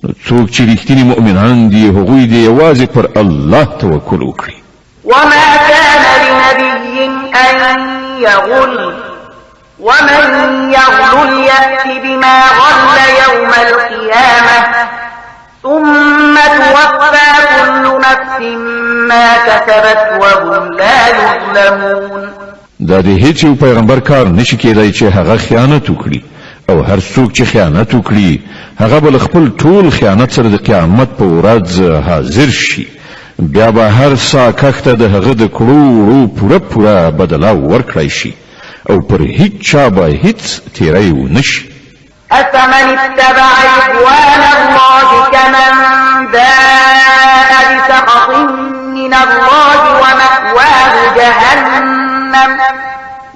نو څوک چې رښتیني مؤمنان دي هغوی دې یوازې پر الله توکل وکړي. وما كان لنبي أن يغل ومن يغل يأت بما غل يوم القيامة ثم توفى كل نفس ما كسبت وهم لا يظلمون. دا د هیڅ یو پیغمبر کار نشي کېدای چې هغه خیانت وکړي، او هر څوک چې خیانت وکړي هغه به خپل ټول خیانت سره د قیامت په ورځ حاضر شي. بیا به هر سا کښته د هغه د کړو پوره بدله ورکړای شي او پر هیڅ چا به هیڅ تیری ونشي. أفمن اتبع رضوان الله كمن باء بسخط من الله ومأواه جهنم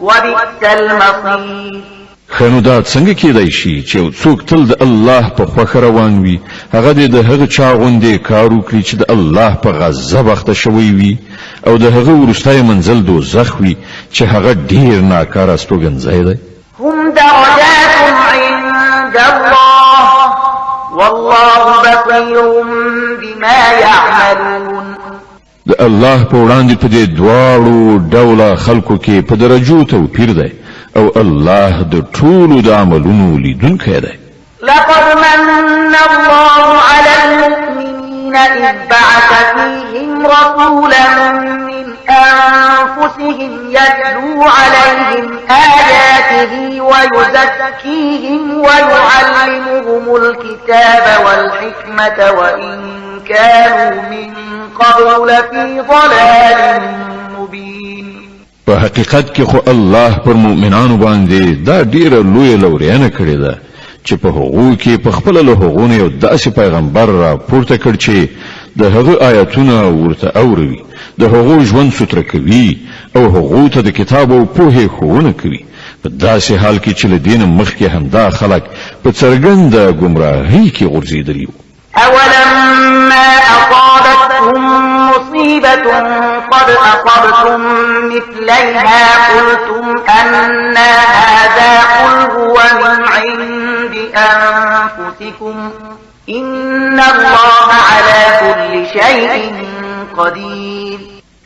وبئس المصير. خنو دا څنګه کېدای شي چې څوک تل د الله په خوښه روان وي، هغه د هغه چا غوندې کار وکړي چې د الله په غضب اخته شوی وي او د هغه وروستی منزل دوزخ وي چې هغه ډیر ناکاره استوګنځی دی. هم درجات عند الله والله بصير بما يعملون. د الله په وړاندې په دې دواړو ډوله خلکو کې په درجو توپیر دی او الله د ټولو د عملونو لیدونکی دی. لقد من الله على المؤمنين إذ بعث فيهم رسولا من أنفسهم يتلو عليهم آياته ويزكيهم ويعلمهم الكتاب والحكمة وإن كانوا من قبل لفي ضلال مبين. په حقیقت کې خو الله پر مؤمنانو باندې دا ډیره لویه لورینه کړې ده چې په هغو کې په خپل له هغو نه یو داسې پیغمبر را پورته کړ چې د هغه آیاتونه ورته اوروي، د هغو ژوند ستر کوي او هغو ته د کتاب او پوهې ښوونه کوي. په داسې حال کې چې له دین مخکې همدا خلک په څرګنده ګمراهۍ کې غورځېدلي وو. أولما أصابتهم مصيبة قد أصبتم مثليها قلتم أن هذا قل هو من عند أنفسكم إن الله على كل شيء قدير.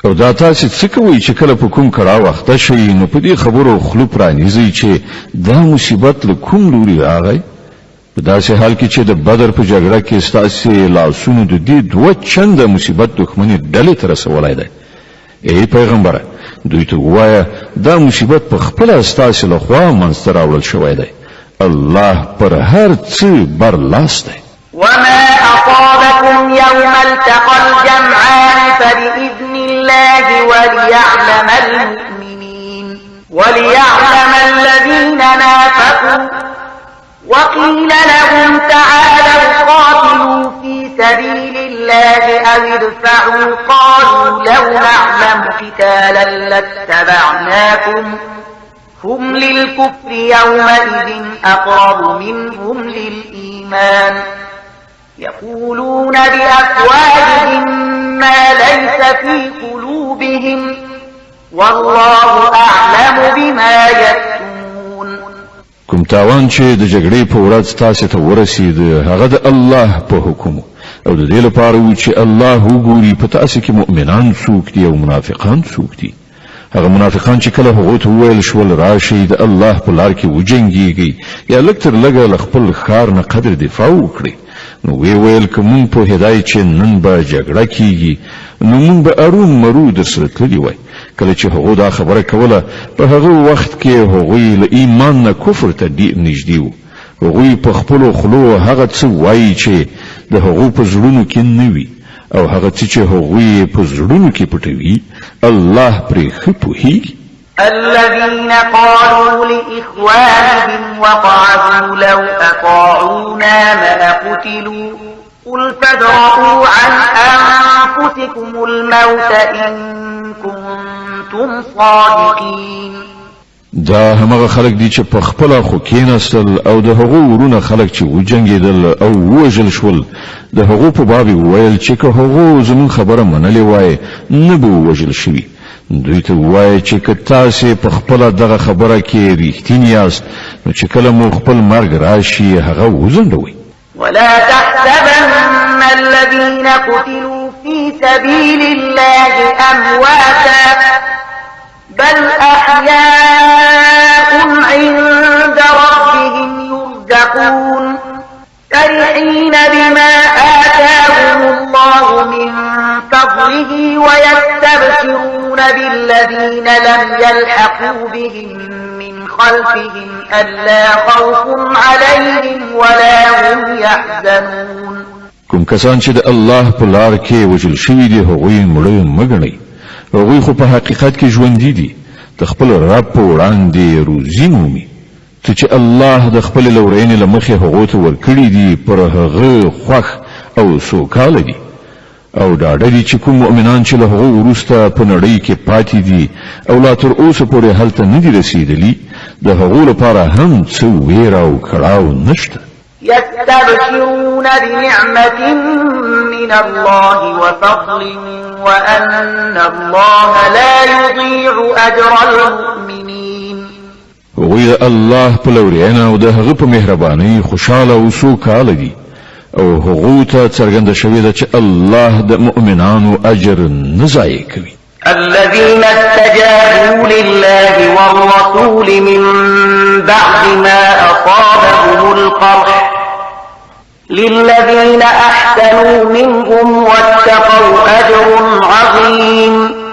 او دا تاسو څه کوئ چې کله په کوم کړه وخت شي نو په دې خبرو خلو پرانیزي چې دا مصیبت له کوم لوري راغی؟ په داسې حال کې چې د بدر په جګړه کې ستاسو لاسونو د دې دوه چنده مصیبت دښمنۍ ډلې ته رسولی دی. ای پیغمبره دوی ته ووایه دا مصیبت په خپله ستاسو له خوا منځته راوړل شوی دی. الله پر هر څه برلاس دی. وما أصابكم يوم التقى الجمعان فبإذن الله وليعلم الذين نافقوا وقيل لهم تعالوا قاتلوا في سبيل الله أو ادفعوا قالوا لو نعلم قتالا لاتبعناكم هم للكفر يومئذ أقرب منهم للإيمان يقولون بأفواههم ما ليس في قلوبهم والله أعلم بما يكتمون. کوم تاوان چې د جګړې په ورځ تاسو ته ورسید هغه د الله په حکم او د دې لپاره و چې الله وګوري په تاسو کې مؤمنان څوک دي او منافقان څوک دي. هغه منافقان چې کله هغه ته ویل شول راشي د الله په لار کې وجنګيږي یا لکتر لګا خپل خار نه قدر دفاع وکړي نو ویل کوم په هدايت چې نن به جګړه کیږي نو موږ به اروم مرو در سره تللی وای. کله چې هغه دا خبره کوله په هغه وخت کې هغه له ایمان نه کفر ته نږدې وو. هغه په خپل خلو هغه څه وایي چې د هغه په زړونو کې نه وي او هغه چې هغه په زړونو کې پټوي الله پرې خپوهي. الذين قالوا لإخوانهم وقعدوا لو أطاعونا ما قتلوا قل فادرءوا عن أنفسكم الموت إن كنتم صادقين. دا همغه خلک دي چې په خپل خو کېناستل او د هغو ورونه خلک چې وجنګېدل او وژل شول د هغو په باب ویل چې که هغو زمون خبره منلې وای نه به وژل شوي. دوی ته وایي چې که تاسو په خپل دغه خبره کې ریښتینی یاست نو چې کله مو خپل مرګ راشي هغه وزندوي. ولا تحسبن الذين قتلوا في سبيل الله أمواتا بل أحياء عند ربهم يرزقون فرحين بما آتاهم الله من فضله ويستبشرون بالذين لم يلحقوا بهم من خلفهم ألا خوف عليهم ولا هم يحزنون. کوم کسان چې د الله په لار کې وجل شوي دي هغوی مړه مګنئ. هغوی خو په حقیقت کې ژوندي دي د خپل رب په وړاندې روزي مومي چې الله د خپل لورینې له مخې هغو ته ورکړي دي پر هغه خوښ او سوکاله دي او ډاډه دي چې کوم مؤمنان چې له هغو وروسته په نړۍ کې پاتې دي او لا تر اوسه پورې هلته نه دي رسېدلي د هغو لپاره هم څه ویره او کړاو نشته. يستبشرون بنعمة من الله وفضل وأن الله لا يضيع أجر المؤمنين. هغوی الله په لورینه او د هغه په مهربانۍ خوشاله او سوکاله دي او هغو ته څرګنده شوې ده چې الله د مؤمنانو اجر نه ضایع کوي. الذين استجابوا لله والرسول من بعد ما أصابهم القرح للذين أحسنوا منهم واتقوا أجر عظيم.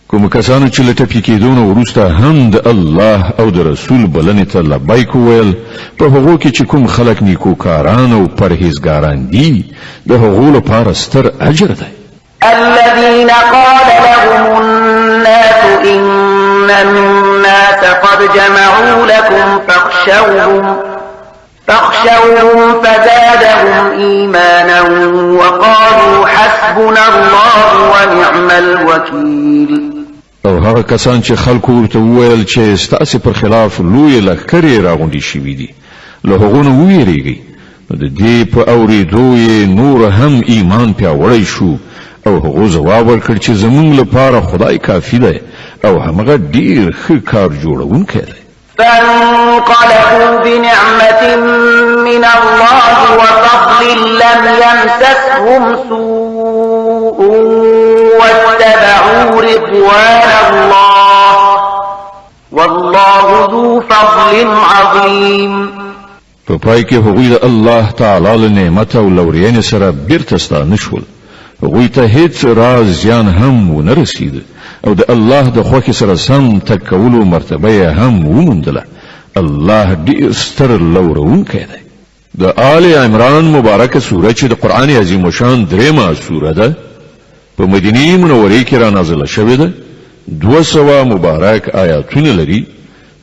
کوم کسانو چې له ټپي کېدو وروسته هم د الله او د رسول بلنې ته لبیک وویل په هغو کې چې کوم خلک نیکوکاران او پرهیزګاران دي د هغو لپاره ستر اجر دی. الذين قال لهم الناس إن الناس قد جمعوا لكم فاخشوهم فزادهم إيمانا وقالوا حسبنا الله ونعم الوكيل. او هغه کسان چې خلکو ورته وویل چې ستاسو پر خلاف لوی لښکرې راغونډې شوي دي له هغو نه وویریږئ نو د دې په اورېدو یې نور هم ایمان پیاوړی شو او هغو ځواب ورکړ چې زموږ لپاره خدای کافي دی او همغه ډیر ښه کار جوړونکی دی. فانقلبوا بنعمة من الله وفضل لم يمسسهم سوء واتبعوا رضوان الله والله ذو فضل عظيم. په پای کې هغوی د الله تعالی له نعمت او لورینې سره بیرته ستانه شول. هغوی ته هیڅ راز زیان هم ونه رسید او د الله د خوښې سره سم تګ کولو مرتبه یې هم وموندله. الله ډیر ستر لورونکی دی. د آل عمران مبارکه سوره چې د قرآن عظیم شان درېمه سوره ده په مدینه منوره کې را نازله شوې ده. 200 مبارک آیاتونه لري.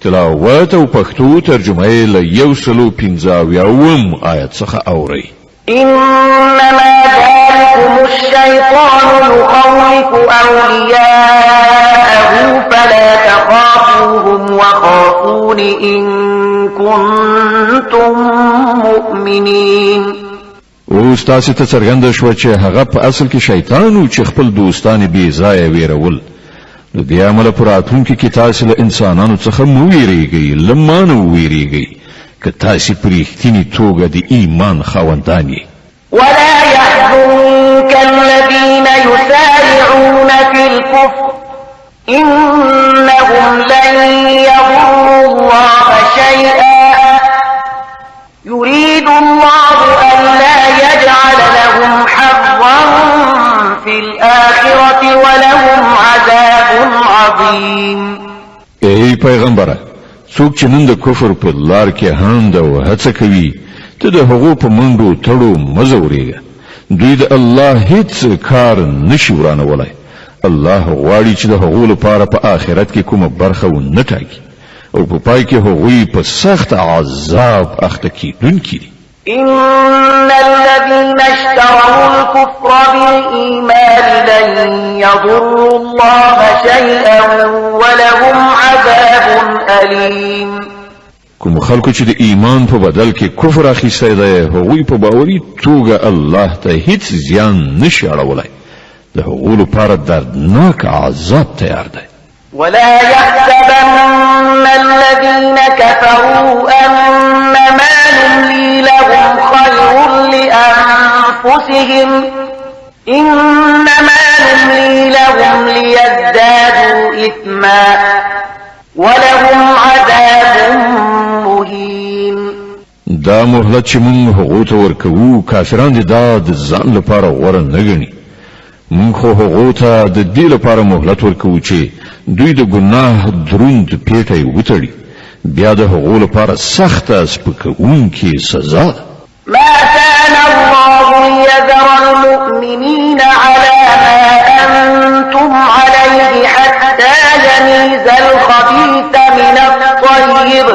تلاوت او پښتو ترجمه یې له 115 آیت څخه اوري. إنما ذلكم الشيطان يخوف أولياءه فلا تخافوهم وخافون إن كنتم مؤمنين. اوس تاسو ته څرګنده شوه چې هغه په اصل کې شیطان و چې خپل دوستان بې ځایه ویرول. د دې عمله په راتلونکي کې تاسو له انسانانو څخه مو ویریږئ، له ما نه ویریږئ که تاسو په رښتینې توګه د ایمان خاوندان یې. ولا يحزنك الذين يسارعون في الكفر إنهم لن يضروا الله شيئا يريد الله ألا يجعل لهم حظا في الآخرة ولهم عذاب عظيم. ای پیغمبره، څوک چې نن د کفر په لار کې هاند او هڅه کوي ته د هغو په منډو تړو مه ځورېږه. دوی د الله هیڅ کار نشي ورانولی. الله غواړي چې د هغو لپاره په آخرت کې کومه برخه ونه ټاکي او په پای کې هغوی په سخت عذاب اخته کیدونکي دي. إن الذين اشتروا الكفر بالإيمان لن يضروا الله شيئا ولهم عذاب أليم. کوم خلکو چې د ایمان په بدل کې کفر اخیستی دی هغوی په باوري توګه الله ته هیڅ زیان نشي اړولی. د هغو لپاره دردناک عذاب تیار دی. ولا يحسبن الذين كفروا أنما نملي لهم خير لأنفسهم إنما نملي لهم ليزدادوا إثما ولهم عذاب مهين. دا مهلت چې موږ هغو ته ورکوو کافران دي دا د ځان لپاره غوره نه ګڼي. موږ خو هغو ته د دې لپاره مهلت ورکوو چې دوی د ګناه دروند پیټی وتړي. بیا د هغو لپاره سخته سپکوونکې سزا ده. ما كان الله ليذر المؤمنين على ما أنتم عليه حتى يميز الخبيث من الطيب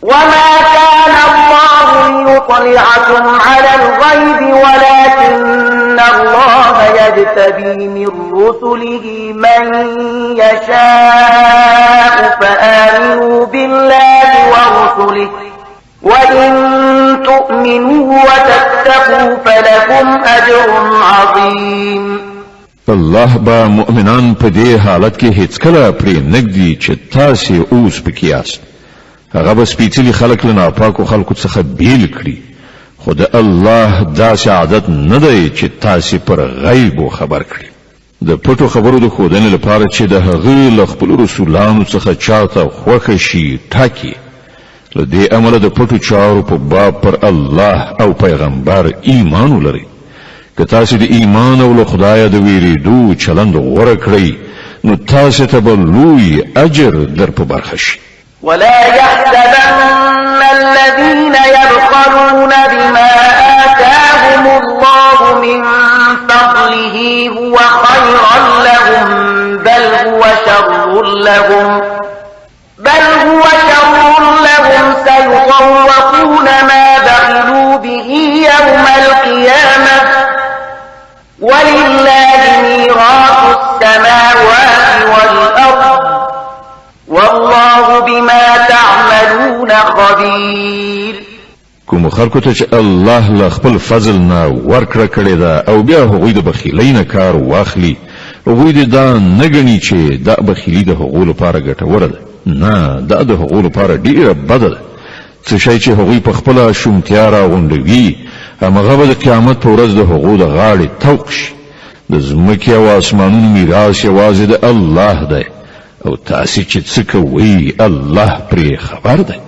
وما كان الله ليطلعكم على الغيب ولكن الله يجتبي من رسله من يشاء فآمنوا بالله ورسله وإن تؤمنوا وتتقوا فلكم أجر عظيم. الله با مؤمنان په دې حالت کې هیڅ کله پرې نږدي چې تاسو اوس پکې یاست. هغه به سپېڅلي خلک له ناپاکو خلکو څخه بیل کړي. خو د الله داسې عادت نه دی چې تاسو پر غیبو خبر کړي. د پټو خبرو د ښودنې لپاره چې د هغه له خپلو رسولانو څخه چاته خوښه شي ټاکي. له دې امله د پټو چارو په باب پر الله او پیغمبر ایمان ولرئ. که تاسو د ایمان او له خدایه د ویریدو چلند غوره کړئ نو تاسو ته به لوی اجر در په برخه شي. ولا يحسبن الذين يبخلون بما آتاهم الله من فضله هو خيرا لهم بل هو شر لهم سيطوقون ما بخلوا به يوم القيامة ولله ميراث السماوات والأرض والله بما تعملون خبير. کوم خلکو ته چې الله له خپل فضل نه ورکړه کړی ده او بیا هغوی د بخیلۍ نه کار واخلي هغوی دې دا نه ګڼي چې دا بخیلي د هغو لپاره ګټوره ده نه دا د هغو لپاره ډیره بده ده څه شی چې هغوی په خپله شومتیا راغونډوي همغه به د قیامت په ورځ د هغو د غاړې طوق شي د ځمکې او اسمانونو میراث یوازې د الله دی او تاسې چې څه کوئ الله پرې خبر دی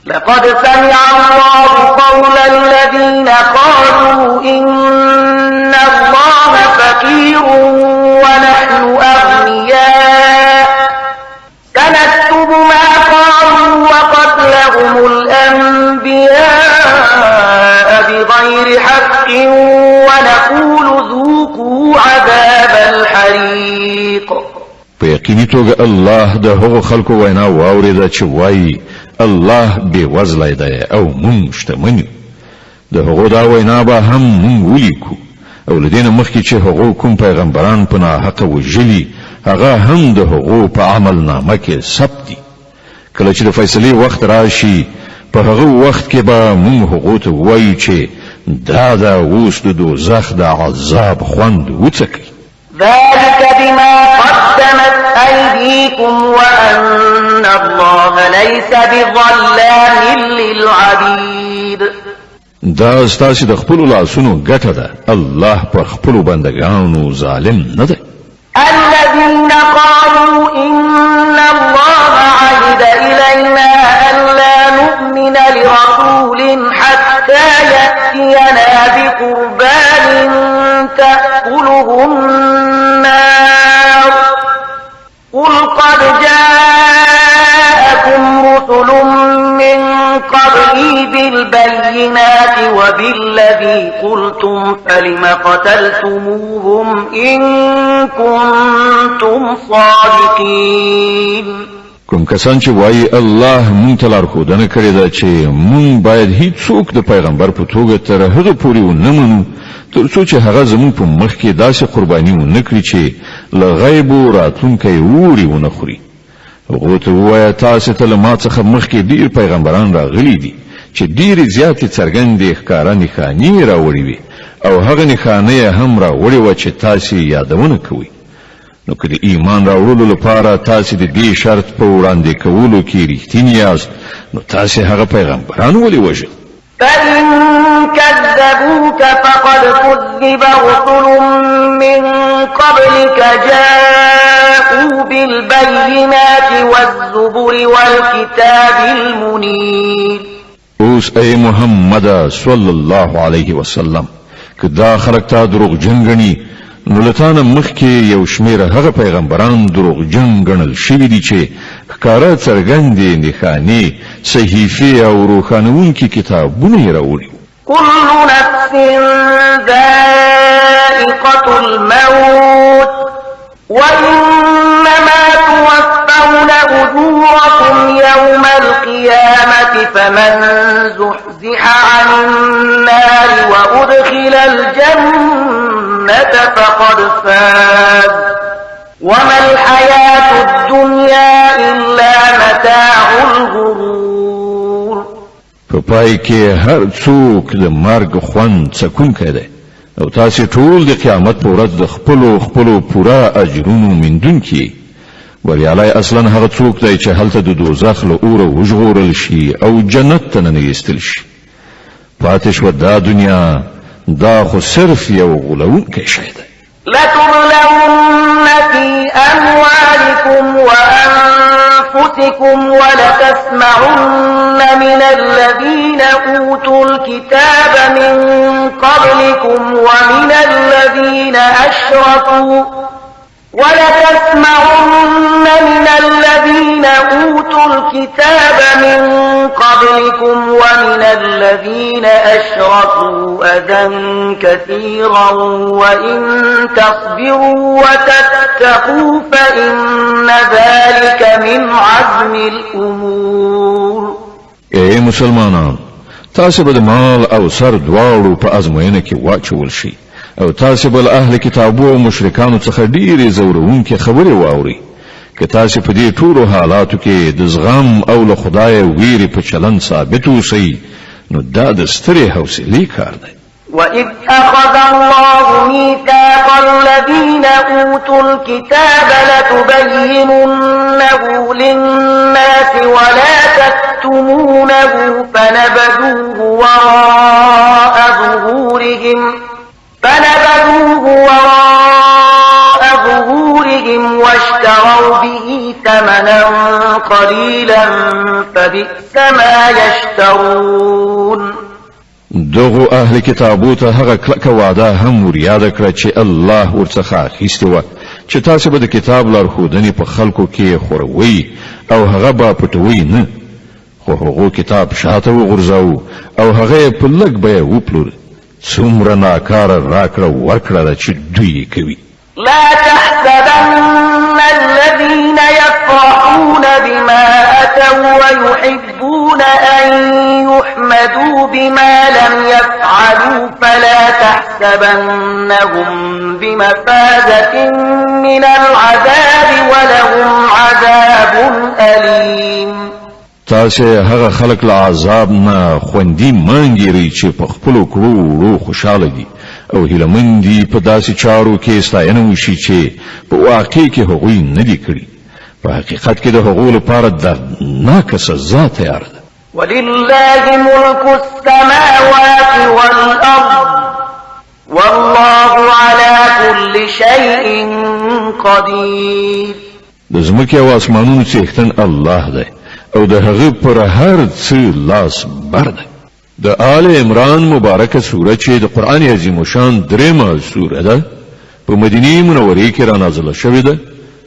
لقد سمع الله قول الذين قالوا إن الله فقير ونحن أغنياء سنكتب ما قالوا وقتلهم الأنبياء بغير حق ونقول ذوقوا عذاب الحريق په یقیني توګه الله د هغو خلکو وینا واورېده چې وایي الله بې وزلی دی او مونږ شتمن یو د هغو دا وینا به هم مونږ ولیکو او له دې نه مخکې چې هغو کوم پیغمبران په ناحقه وژلي هغه هم د هغو په عملنامه کې ثبت دي کله چې د فیصلې وخت راشي په هغه وخت کې به مونږ هغو ته ووایو چې دا اوس د دوزخ د عذاب خوند وڅکئ ذلك بما قدمت أيديكم وأن الله ليس بظلام للعبيد دا ستاسو د خپل لاسونو ګټه ده الله پر خپل بندگانو ظالم نه دی الذين قالوا إن الله عهد إلينا ألا نؤمن لرسول حتى يأتينا بقربان تأكله النار قل قد جاءكم رسل من قبلي بالبينات وبالذي قلتم فلم قتلتموهم إن كنتم صادقين کوم کسان چې وایي الله مونږ ته لارښودنه کړې ده چې مونږ باید هیڅوک د پیغمبر په توګه تر هغه پورې ونه منو تر څو چې هغه زموږ په مخ کې داسې قرباني ونه کړي چې له غیبو راتلونکی اوري ونه خوري هغو ته ووایه تاسې ته له ما څخه مخکې ډېر پیغمبران راغلي دي چې ډېرې زیاتې څرګندې ښکاره نښانې راوړې وي او هغه نښانه یې هم راوړې وه چې تاسې یادونه کوئ نو که د ایمان راوړلو لپاره تاسې د دې شرط په وړاندې کولو کې رښتیني یاست نو تاسې هغه پیغمبران ولې وژل فإن كذبوك فقد كذب رسل من قبلك جاءوا بالبينات والزبر والكتاب المنير اوس ای محمد صلی الله علیه وسلم که دا خلق تا دروغجن ګڼي نو لتانه مخکې یو شمیر هغه پیغمبران دروغجن ګڼل شوي دي چې ښکاره څرګندې نښانې صحیفې او روښانوونکي کتابونه یې راوړي كل نفس ذائقة الموت وإنما توفون أجوركم يوم القيامة فمن زحزح عن النار وأدخل الجنة فقد فاز وما الحياة الدنيا إلا متاع الغرور په پای کې هر څوک د مرګ خوند څکونکی دی او تاسې ټول د قیامت په ورځ د خپلو پوره اجرونو موندونکي بریالی اصلا هغه څوک دی چې هلته د دوزخ له اوره وژغورل شي او جنت ته ننویستل شي پاتې شوه دا دنیا دا خو صرف یو غولونکی شی دی لتبلون في أموالكم وأنفسكم ولتسمعن من الذين أوتوا الكتاب من قبلكم ومن الذين أشركوا ولتسمعن من الذين أوتوا الكتاب من قبلكم ومن الذين أشركوا أذى كثيرا وإن تصبروا وتتقوا فإن ذلك من عزم الأمور اے مسلمانان تاسو به مال او سر دواړو په ازموینه کې واچول شي او تاسو بل اهل کتابو او مشرکانو څخه ډیرې زورونکې خبرې واوري که تاسو په دې ټولو حالاتو کې د زغم او له خدای ویری په چلن ثابت اوسئ نو دا د سترې حوصلې کار دی. وَإِذْ أَخَذَ اللَّهُ مِيثَاقَ الَّذِينَ أُوتُوا الْكِتَابَ لَتُبَيِّنُنَّهُ لِلنَّاسِ وَلَا تَكْتُمُونَهُ فَنَبَذُوهُ وَرَاءَ ظُهُورِهِمْ وَاشْتَرَوْا بِهِ ثَمَنًا قَلِيلًا فَبِئْسَ مَا يَشْتَرُونَ. دغو اهل کتابو ته هغه کلکه وعده هم ور یاد کړه چې الله ورڅخه اخیستې وه چې تاسو به د کتاب لارښودنې په خلکو کې خوروئ او هغه به پټوئ نه، خو هغو کتاب شاته وغورځاوه او هغه یې په لږ بیه وپلور. څومره ناکاره راکړه ورکړه ده چې دوی یې کوي. لا تحسبن الذين يفرحون بما أتوا ويحبون أن يحمدوا بما لم يفعلوا فلا تحسبنهم بمفازة من العذاب ولهم عذاب أليم. تاسې هغه خلک له عذاب نه خوندي مانګیرئ چې په خپلو کړو وړو خوشحاله دي او هیلهمند دي په داسې چارو کې ستاینه وشي چې په واقع کې هغوی نه دي کړي. په حقیقت کې د هغو لپاره دردناکه سزا تیار ده. ولله ملك السماوات والأرض والله على كل شيء قدير. د ځمکې او اسمانونو څښتن الله دی او د هغه پر هر څه لاس بر دی. د آل عمران مبارکه سوره چې د قرآن عظیم شان درېمه سوره ده په مدینه منورې کې را نازله شوې ده.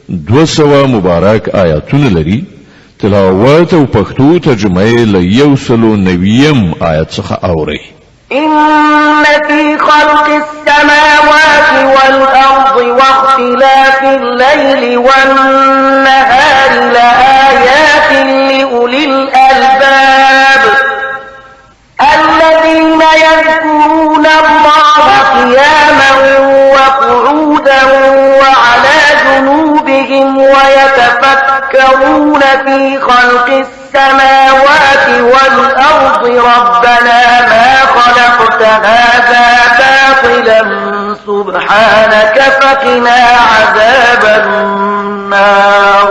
200 مبارک آیاتونه لري. تلاوت او پښتو ترجمه یې له 190 آیت څخه اوري. إن في خلق السماوات والأرض واختلاف الليل والنهار لآيات لأولي الألباب الذين يذكرون الله قياما وقعودا وعلى جنوبهم ويتفكرون في خلق السماوات والأرض ربنا ما خلقت هذا باطلا سبحانك فقنا عذاب النار.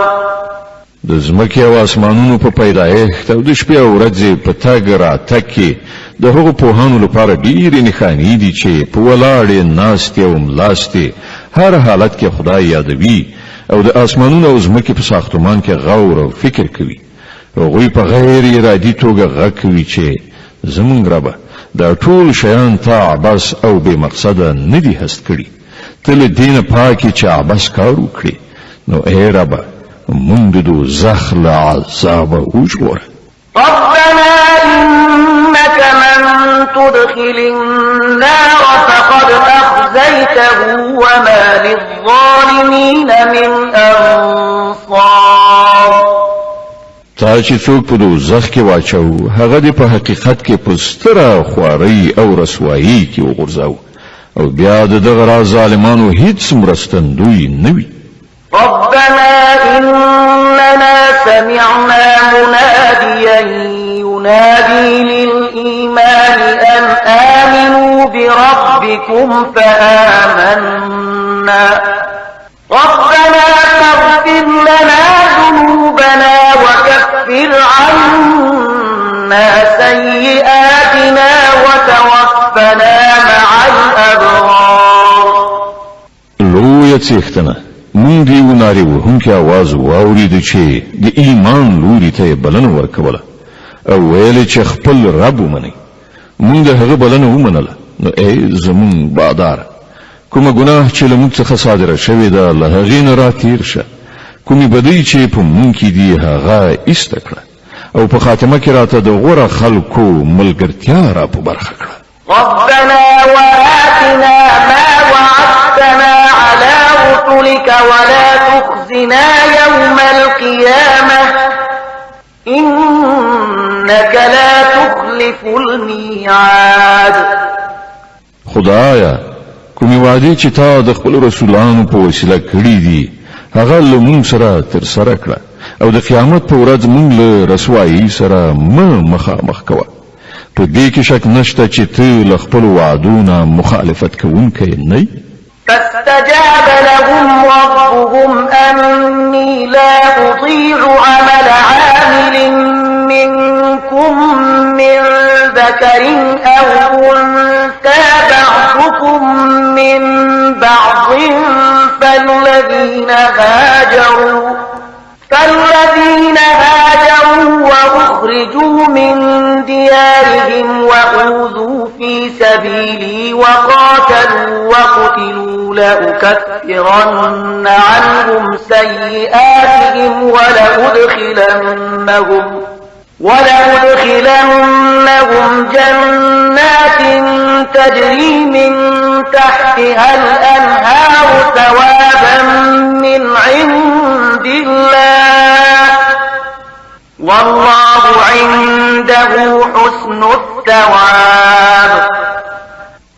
د ځمکې او اسمانونو په پیدایښت او د شپې او ورځې په تګ راتګ کې د هغو پوهانو لپاره ډېرې نښانې دي چې په ولاړې ناستې او ملاستې هر حالت کې خدای یادوي او د اسمانونو او ځمکې په ساختمان کې غور او فکر کوي. هغوی په غیر ارادي توګه غږ کوي چې زمونږ ربه دا ټول شیان تا عبث او بې مقصده نه دي هست کړي، ته له دې نه پاکې چې عبث کار وکړي. نو ای ربه مونږ د دوزخ له عذابه وژغوره. ربنا إنك من تدخل النار فقد أخزيته وما للظالمين من أنصار. تا چې څوک په دوزخ کې واچو هغه دې په حقیقت کې په ستره خوارۍ او رسوایي کې وغورځاو او بیا د دغه راز ظالمانو هیڅ مرستندوی نه وي. ربنا إننا سمعنا مناديا ينادي للإيمان أن آمنوا بربكم فآمنا ربنا فاغفر لنا ذنوبنا وكفر عنا سيئاتنا وتوفنا مع الأبرار. لویه څښتنه مونږ دی وناري وهونکي आवाज واورید چې د ایمان لوري ته بلنه ورکوله او ویل چې خپل رب ومني. مونږ هغه بلنه ومنله. نو ای زمون بادار کومه ګناه چې له موږ څخه صادره شوې ده له هغې نه راتېر شه. کومې بدۍ چې په مونږ کې دي هغه ایسته کړه او په خاتمه کې راته د غوره خلکو ملګرتیا را په برخه کړه. ربنا وآتنا ما وعدتنا على رسلك ولا تخزنا يوم القيامة إنك لا تخلف الميعاد. خدایا کومې وعدې چې تا د خپل رسولانو په وسیله کړې دي هغه له مونږ سره ترسره کړه او د قیامت په ورځ مونږ له رسوایي سره مخامخ کوه. په دې کې شک نشته چې ته له خپل وعدونه مخالفت کوونکی نه. فاستجاب لهم ربهم أني لا أضيع عمل عامل منكم من ذكر أو أنثى بعضكم من بعض فالذين هاجروا وأخرجوا من ديارهم وأوذوا في سبيلي وقاتلوا وقتلوا لأكفرن عنهم سيئاتهم ولأدخلنهم جنات تجري من تحتها الأنهار ثوابا من عند الله والله عنده حسن الثواب.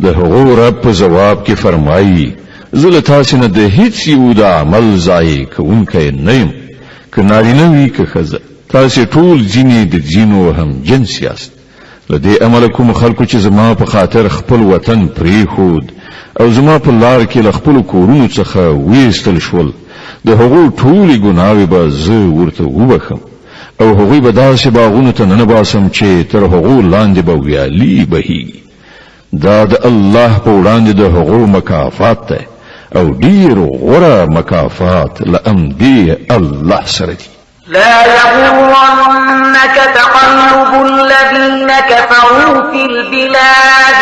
د هغو رب په جواب کې فرمایي زه له تاسې نه د هیڅ یو د عمل ضایع کوونکی نه یم، که نارینه وي که ښځه، تاسې ټول ځینې د ځینو هم جنس یاست. له دې امله کوم خلکو چې زما په خاطر خپل وطن پرېښود او زما په لار کې له خپلو کورونو څخه ویستل شول، د هغو ټولې ګناوې به زه ورته وبخم او هغوی به داسې باغونو ته ننباسم چې تر هغو لاندې به ویالې بهیږي. دا د الله په وړاندې د هغو مکافات دی او ډیر غوره مکافات له امدې الله سره دي. لا يغرنك تقلب الذين كفروا في البلاد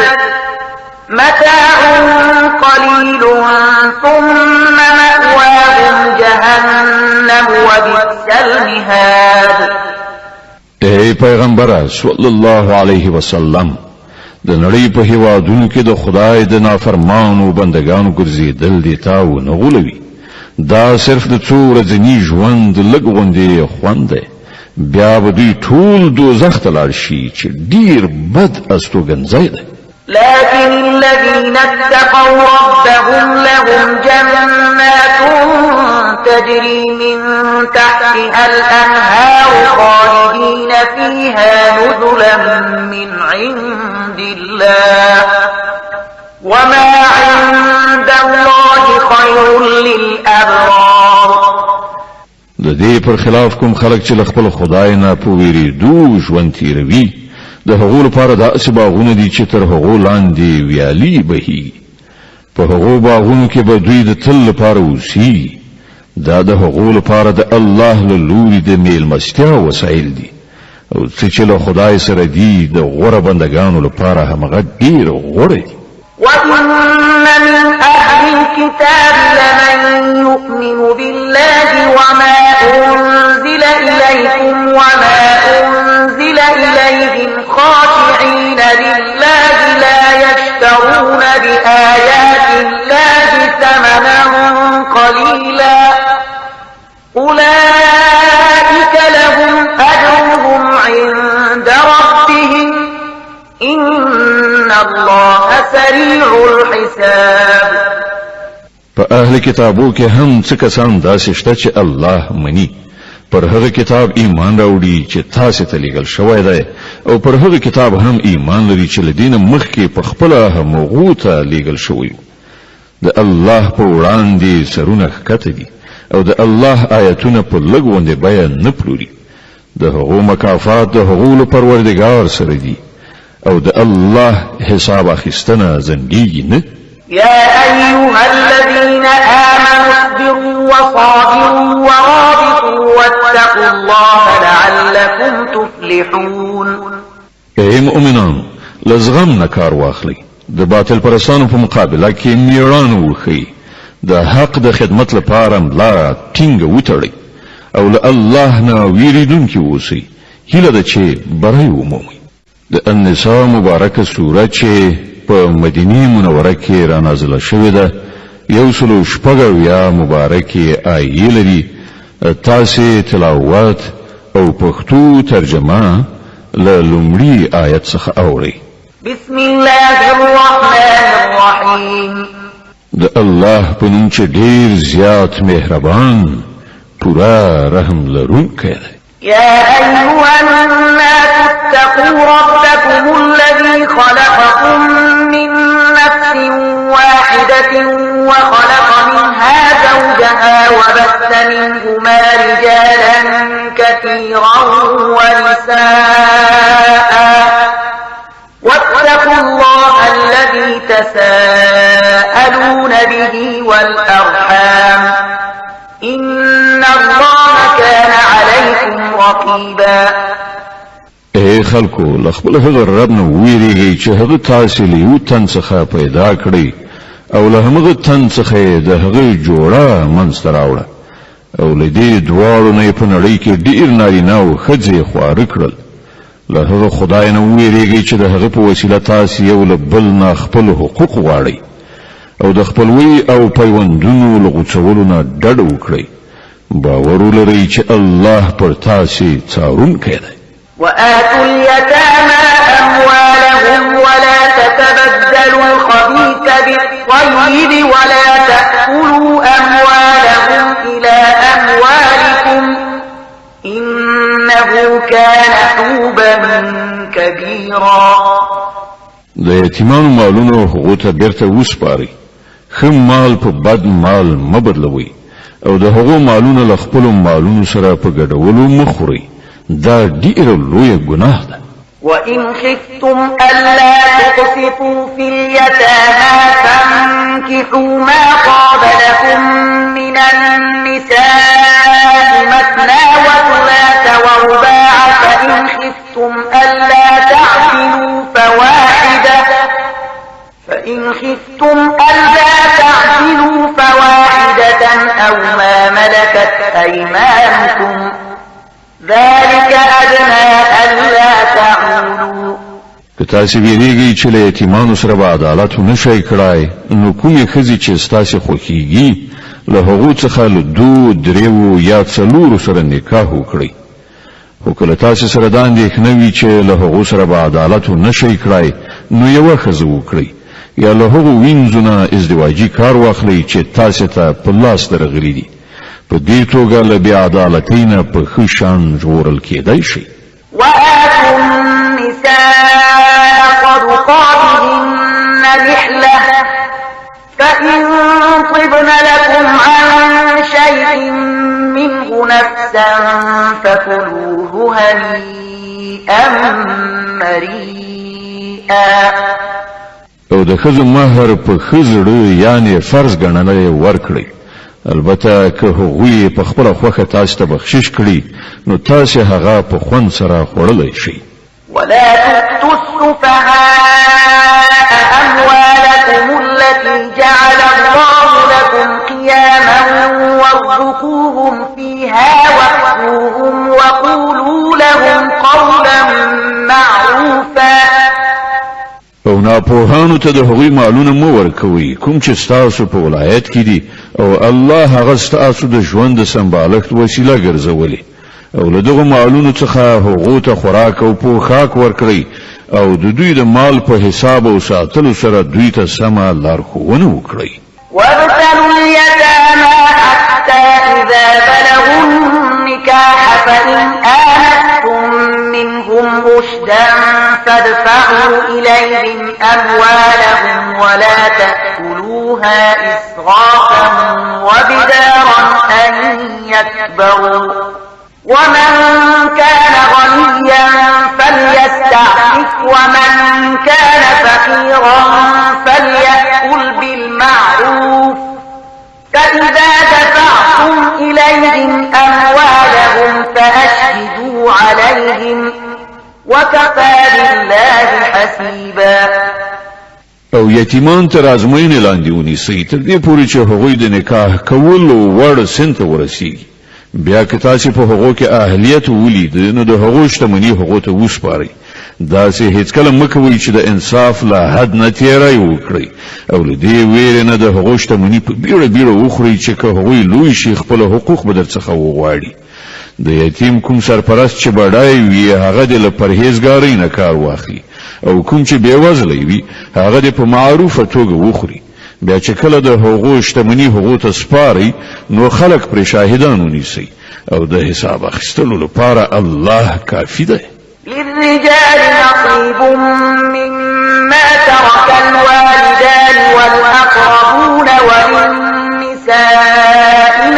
متاع قليل ثم مأواهم جهنم وبئس المهاد. ای پیغمبر صلی الله علیه وسلم، د نړۍ په هیوادونو کې د خدای د نافرمانو بندگانو ګرځېدل دي تا ونه غولوي. دا صرف د څو ورځني ژوند لږ غوندې خوند دی، بیا به دوی ټول دوزخ ته لاړ شي چې ډیر بد استوګنځی دی. لكن الذين اتقوا ربهم لهم جنات تجري من تحتها الأنهار خالدين فيها نزلا من عند الله وما عند الله خير للأبرار. د دې پر خلاف کوم خلک چې له خپل خدای نه په ویریدو ژوند تیروي، د هغو لپاره داسې باغونه دي چې تر هغو لاندې ویالې بهیږي. په هغو باغونو کې به دوی د تل لپاره اوسي. دا د هغو لپاره د الله له لوري د میلمستیا وسایل دي او څه چې له خدای سره دي د غوره بندگانو لپاره همغه ډیر غوره دي. وَإِنَّ مِنْ أَهْلِ الْكِتَابِ لَمَنْ يُؤْمِنُ بِاللَّهِ وَمَا أُنْزِلَ إِلَيْكُمْ وَمَا أُنْزِلَ إِلَيْهِمْ خَاشِعِينَ لِلَّهِ لَا يَشْتَرُونَ بِآيَاتِ اللَّهِ ثَمَنًا قَلِيلًا أُولَئِكَ لَهُمْ أَجْرُهُمْ عِندَ رَبِّهِمْ إِنَّ اللَّهَ سَرِيعُ الْحِسَابِ. په اهل کتابو کې هم څه کسان داسې شته چې الله مني، پر هغه کتاب ایمان راوړي چې تاسو ته لیږل شوی دی او پر هغه کتاب هم ایمان لري چې له دینه مخکې په خپله هغو ته لیږل شوی. د الله په وړاندې سرونه ښکته دي او د الله آیتونه په لږ غوندې بیه نه پلوري. د هغو مکافات د هغو له پروردګار سره دي او د الله حساب اخیستنه ځنډیږي نه. يا أيها الذين آمنوا اصبروا وصابروا ورابطوا واتقوا الله لعلكم تفلحون. ای مؤمنان، لزغم نه کار واخلئ، د باطل پرستانو په مقابله کې میړانه وښیئ، د حق د خدمت لپاره ملا ټینګه وتړئ او له الله نه ویریدونکي اوسئ. هیله ده چې بری ومومئ. د النساء مبارکه سوره چې په مدینه منوره کې را نازله شوې ده 116 مبارکه آیې لري. تاسې تلاوت او پښتو ترجمه له لومړي آیت څخه اورئ. بسم الله الرحمن الرحیم. د الله په نوم چې ډیر زیات مهربان پورا رحم لرونکی دی. يا أيها الناس اتقوا واتقوا ربكم الذي خلقكم من نفس واحدة وخلق منها زوجها وبث منهما رجالا كثيرا ونساء واتقوا الله الذي تساءلون به والأرحام إن الله كان عليكم رقيبا. اے خلکو لخبل هغه رب نو ویریږي چې هغه تاسو له یو تن څخه پیدا کړی او له هغه تن څخه د هغه جوړه منځ راوړه او له دې دواړو نه په نړۍ کې ډیر نارینه او ښځې خوار کړل. له هغه خدای نو ویریږي چې د هغه په وسیله تاسو یو له بل نه خپل حقوق غواړئ او د خپلوي او پیوندونو له غوڅولو نه ډډه وکړئ. باور ولرئ چې الله پر تاسو څارونکی دی. وآتوا اليتامى أموالهم ولا تتبدلوا الخبيث بالطيب ولا تأكلوا أموالهم إلى أموالكم إنه كان حوبا كبيرا. د یتیمانو مالونو هغو ته بیرته وسپارئ. ښه مال په بد مال مه بدلوئ او د هغو مالونه له خپلو مالونو سره په ګډولو مه خورئ. دا ډیر لوی ګناه ده. وإن خفتم ألا تقسطوا في اليتامى فانكحوا ما طاب لكم من النساء مثنى وثلاث ورباع فإن خفتم ألا تعدلوا فواحدة أو ما ملكت أيمانكم ذلك أدنى ألا تعولوا. که تاسو ویریږئ چې له یتیمانو سره به عدالت ونشئ کړای نو کومې ښځې چې ستاسو خوښیږي له هغو څخه له 2 3 یا 4 سره نکاح وکړئ. خو کله تاسو سره دا اندېښنه وي چې له هغو سره به عدالت ونشئ کړای نو یوه ښځه وکړئ یا له هغو وینځو نه ازدواجي کار واخلئ چې تاسو ته په لاس درغلي دي. په دې توګه له بې عدالتۍ نه په ښه شان ژغورل کېدای شي. وآتوا النساء صدقاتهن نحلة فإن طبن لكم عن شيء منه نفسا فكلوه هنيئا مريئا. او د ښځو مهر په ښه زړه یعنې فرض ګڼلی ورکړئ. البته که هغوی په خپله خوښه تاسو ته بخشش کړي نو تاسو هغه په خوند سره خوړلی شئ. ولا تؤتوا السفهاء أموالكم التي جعل الله لكم قياما وارزقوهم فيها واكسوهم وقولوا لهم قولا معروفا. او ناپوهانو ته د هغوی مالونه مه ورکوئ کوم چې ستاسو په ولایت کې دي او الله هغه ستاسو د ژوند د سمبالښت وسیله ګرځولې او له دغو مالونو څخه هغو ته خوراک او پوښاک ورکړئ او د دوی د مال په حساب او ساتلو سره دوی ته سمه لارښوونه وکړئ. وابتلوا اليتامى حتى إذا بلغوا النكاح فإن آنستم منهم رشدا فادفعوا إليهم أموالهم ولا تأكلوها إسرافا وبدارا أن يكبروا. ومن كان غنيا فليستعفف ومن كان فقيرا فليأكل بالمعروف فإذا دفعتم إليهم أموالهم فأشهدوا عليهم وكفى بالله حسيبا. او یتیمان تر ازموینې لاندې ونیسئ تر دې پورې چې هغوی د نکاح کولو وړ سن ته ورسیږي. بیا که تاسو په هغو کې اهلیت ولید نو د هغو شتمني هغو ته وسپارئ. داسې هیڅکله مه کوئ چې د انصاف له حد نه تېری وکړئ او له دې ویرې نه د هغو شتمني په بیړه بیړه وخورئ چې که هغوی لوی شي خپل حقوق به درڅخه وغواړي. د یتیم کوم سرپرست چې بډای وي هغه د له پرهیزګارۍ نه کار واخلي او کوم چې بېوزلی وي هغه د په معروفه توګه وخوري. بیا چې کله د هغو شتمني هغو ته سپارئ نو خلک پرې شاهدان ونیسئ او د حساب اخیستلو لپاره الله کافي دی. للرجال نصيب مما ترك الوالدان والأقربون وللنساء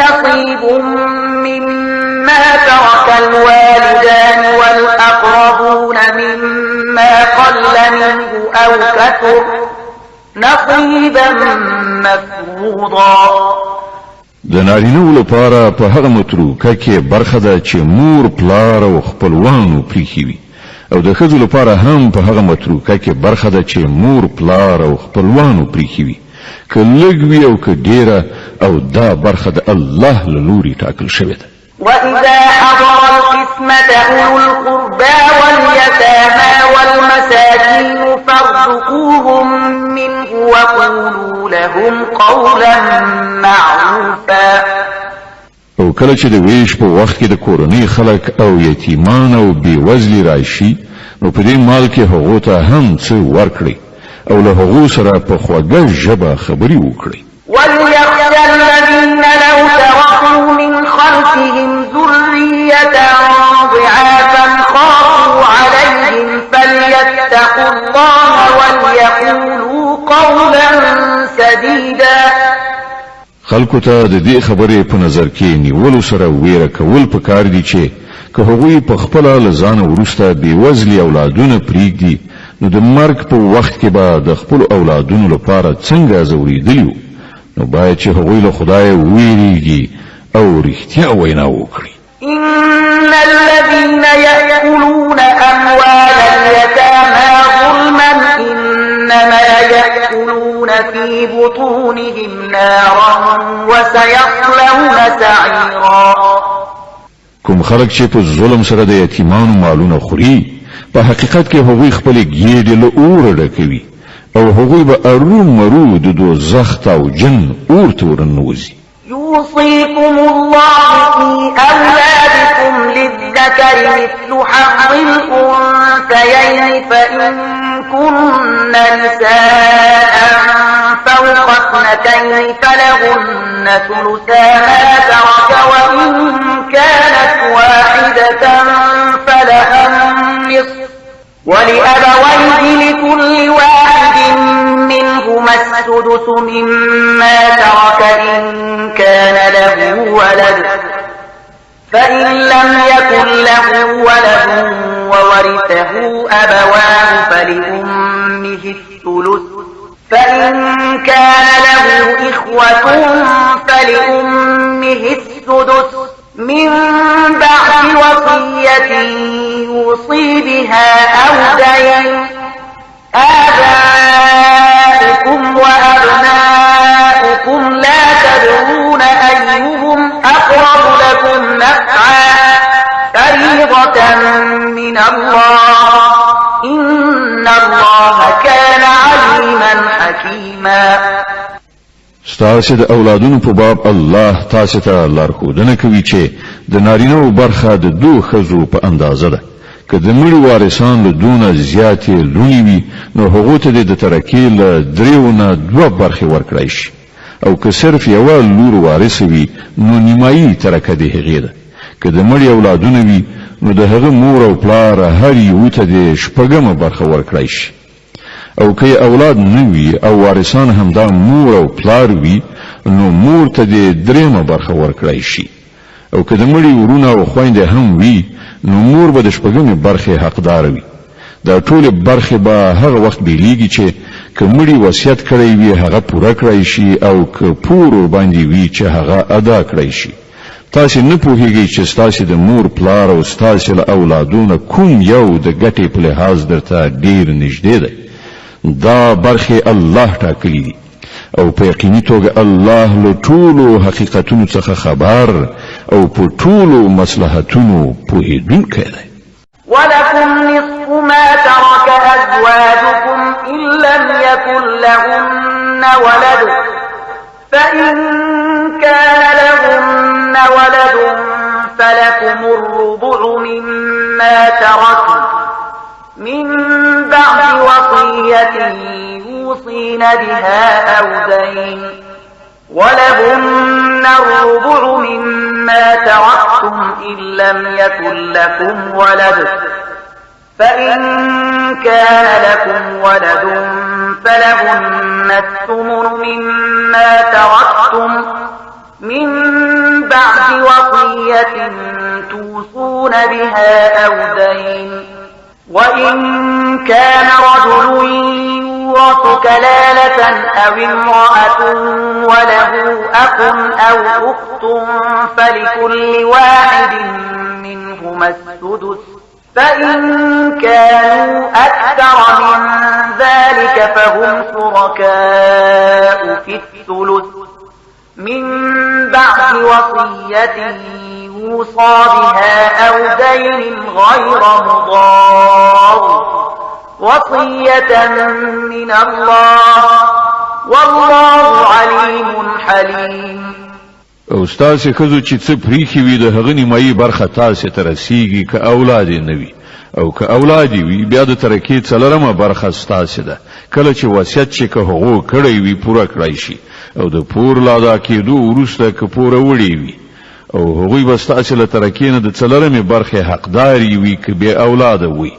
نصيب مما ترك الوالدان والأقربون مما قل منه أو كثر نصيبا مفروضا. د نارینه‌و لپاره په هغه متروکه کې برخه ده چې مور پلار او خپلوانو پریښي وي او د ښځو لپاره هم په هغه متروکه کې برخه ده چې مور پلار او خپلوانو پریښي وي که لږ وي او که ډیره او دا برخه د الله له لوري ټاکل شوې ده. وإذا حضر القسمة أولو القربى واليتامى والمساكين فارزقوهم منه وقولوا لهم قولا معروفا. او کله چې د ویش په وخت کې د کورنۍ خلک او یتیمان او بیوزلي راشي نو په دې مال کې هغو ته هم څه ورکړي او له هغو سره په خوږه ژبه خبرې وکړي. وليخشى الذين لو تركوا من خلفهم ذرية ضعافا خافوا عليهم فليتقوا الله وليقولوا قولا سديدا. خلکو ته د دې خبرې په نظر کې نیولو سره ویره کول پکار دي چې که هغوی په خپل لزان وروسته بیوزلي اولادونه پریږدي نو د مرګ په وخت کې به د خپل اولادونو لپاره څنګه زوریدلی نو باید چې هغوی له خدای ویریږي او رښتیا وینا وکړي. إن الذين يأكلون أموال اليتامى ظلما إنما يأكلون في بطونهم نارا وسيصلون سعيرا. کوم خلک چې په ظلم سره د یتیمانو مالونه خوري په حقیقت کې هغوی خپل ګیډې له اوره ډکوي او هغوی به ارومرو د دوزخ او جن اور ته ورننوځي. يوصيكم الله في أولادكم للذكر مثل حظ الأنثيين فإن كن نساء فوق اثنتين فلهن ثلثا ما ترك وإن كانت واحدة فلها النصف ولأبويه لكل واحد منهما السدس مما ترك إن كان له ولد فإن لم يكن له ولد وورثه أبواه فلأمه الثلث فإن كان له إخوة فلأمه السدس من بعد وصية يوصي بها أو دين. آباؤكم وأبناؤكم لا تدرون أيهم أقرب لكم نفعا فريضة من الله إن الله كان عليما حكيما. ستاسو د اولادونو په باب الله تاسو ته لارښودنه کوي چې د نارینه‌و برخه د دوه ښځو په اندازه ده. که د مړي وارثان له دونه زیاتې لوڼې وي نو هغو ته د ترکې له دریو نه دوه برخې ورکړی شي او که صرف یوه لور وارثه وي نو نیمایي ترکه د هغې ده. که د مړي اولادونه وي نو د هغه مور او پلار هر یو ته د شپږمه برخه ورکړی شي او که اولاد نه وي او وارثان همدا مور او پلار وي نو مور ته د دریمه برخه ورکړی شي او که د مړي ورونه او خویندې هم وي نو مور به د شپږمې برخې حقدار وي. دا ټول برخې به هغه وخت بیلیږي چې که مړي وصیت کړی وي هغه پوره کړی شي او که پور باندې وي چې هغه ادا کړی شي. تاسو نه پوهیږئ چې تاسو د مور پلار او تاسو له اولادونو کوم یو د ګټې په لحاظ درته ډیر نږدې دی. دا برخې الله ټاکلي دي او په یقیني توګه الله له ټولو حقیقتونو څخه خبر او په ټولو مصلحتونو پوهیدونکی دی. ولكم نصف ما ترك أزواجكم إن لم يكن لهن ولد فإن كان لهن ولد فلكم الربع مما تركوا من بعد وصية يوصين بها أو دين ولهن الربع مما تركتم إن لم يكن لكم ولد فإن كان لكم ولد فلهن الثمن مما تركتم من بعد وصية توصون بها أو دين وإن كان رجل يورث كلالة أو امرأة وله أخ أو أخت فلكل واحد منهما السدس فإن كانوا أكثر من ذلك فهم شركاء في الثلث من بعد وصية يوصى بها أو دين غير مضار وصية من الله والله عليم حليم. او ستاسې ښځو چې څه پریښي وي د هغه نیمایي برخه تاسې ته رسیږي که اولاد یې نه وي او که اولاد یې وي بیا د ترکې څلورمه برخه ستاسې ده کله چې وصیت چې که هغو کړی وي پوره کړی شي او د پور له ادا کېدو وروسته که پوره وړی وي او هغوی به ستاسې له ترکې نه د څلورمې برخې حقدار یې وي که بې اولاده وي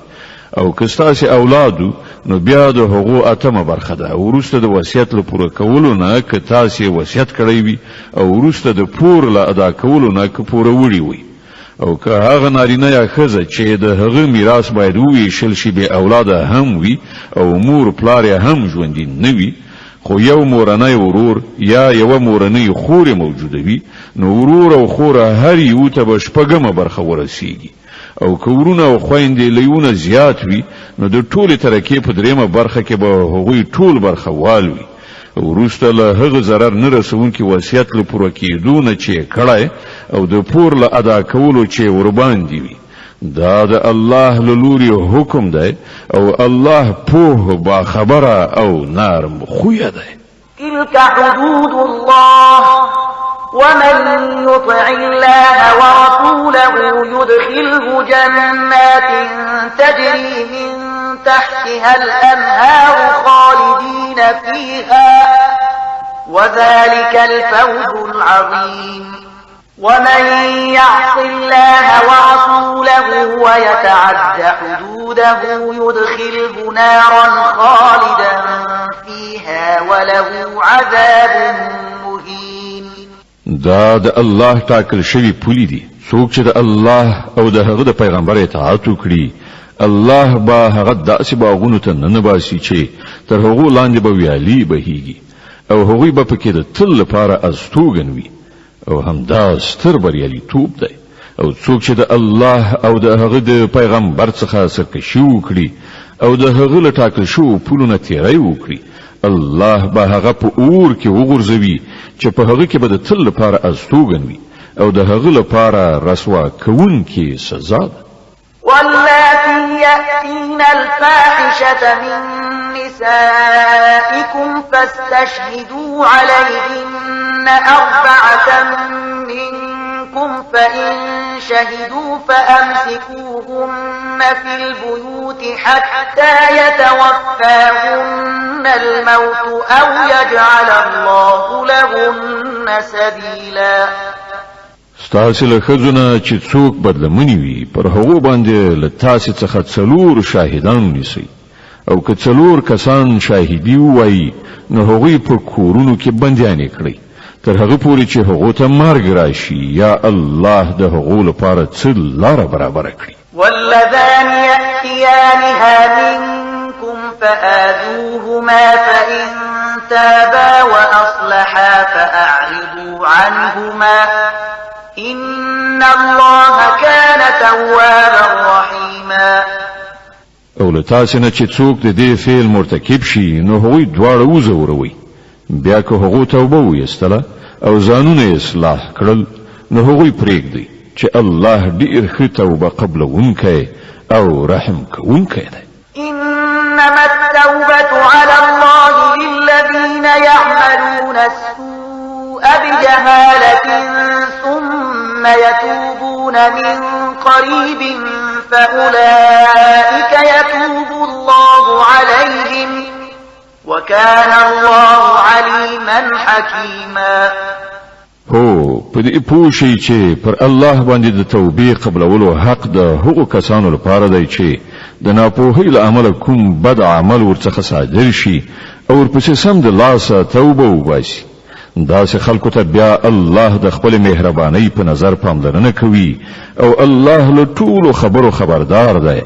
او که ستاسې اولادو نو بیا د هغو اتمه برخه ده وروسته د وصیت له پوره کولو نه که تاسې وصیت کړی وي او وروسته د پور له ادا کولو نه که پوره وړي وي او که هغه نارینه یا ښځه چې د هغه میراث باید وویشل شي بې اولاده هم وي او مور پلار یې هم ژوندي نه وي خو یو مورنی ورور یا یوه مورنۍ خور موجوده وي نو ورور او خوره هر یو ته به شپږمه برخه ورسیږي او که ورونه او خویندې له یونه زیات وي نو د ټولې ترکې په دریمه برخه کې به هغوی ټول برخه وال وي وروسته له هغه ضرر نه رسونکي وصیت له پوره کېدو نه چې یې کړی او د پور له ادا کولو چې یې ورباندې وي دا د الله له لوري حکم دی او الله پوه باخبره او نرم خویه دی. تلك حدود الله ومن يطع الله ورسوله يدخله جنات تجري من تحتها الأنهار خالدين فيها وذلك الفوز العظيم. ومن يعص الله ورسوله ويتعد حدوده يدخله نارا خالدا فيها وله عذاب مهين. دا د الله ټاکل شوی پولی دي څوک چې د الله او د هغه د پیغمبر اطاعت وکړي الله به هغه داسې باغونو ته ننباسي چې تر هغو لاندې به ویالې بهیږي او هغوی به پکې د تل لپاره استوګن وي او همدا ستر بریالیتوب دی. او څوک چې د الله او د هغه د پیغمبر څخه سرکشي وکړي او د هغه له ټاکل شوو پولو تیری وکړي الله به هغه په اور کې وغورځوي چې په هغه کې به د تل لپاره استوګن وي او د هغه لپاره رسوا کوونکې سزا ده. واللاتي يأتين الفاحشة من نسائكم فاستشهدوا عليهن 4 منكم فإن شهدوا فأمسكوهن في البيوت حتى يتوفاهن الموت أو يجعل الله لهن سبيلا. ستاسې له ښځو نه چې څوک بدلمني وي پر هغو باندې له تاسې څخه 4 شاهدان ونیسئ او که 4 کسان شاهدي ووایي نو هغوی په کورونو کې بندیانې کړئ تر هغه پورې چې هغو ته مرګ راشي یا الله د هغو لپاره څه لاره برابره کړي. واللذان يأتيانها منكم فآذوهما فإن تابا وأصلحا فأعرضوا عنهما إن الله كان توابا رحيما. او له تاسې نه چې څوک د دې فعل مرتکب شي نو هغوی دواړه وځوروئ بیا که هغو توبه ویستله او ځانونه اصلاح کړل نو هغوی پرېږدئ چې الله ډېر ښه توبه قبلونکی او رحم کوونکی دی. إنما التوبة على الله للذين يعملون السوء بجهالة ثم يتوبون من قريب فأولئك يتوب الله عليهم وكان الله عليما حكيما. هو په دې پوه شئ چې پر الله باندې د توبې قبلولو حق د هغو کسانو لپاره دی چې د ناپوهۍ له امله کوم بد عمل ورڅخه صادر شي او ورپسې سم د لاسه توبه وباسي داسې خلکو ته بیا الله د خپل مهربانۍ په نظر پاملرنه کوي او الله له ټولو خبرو خبردار دی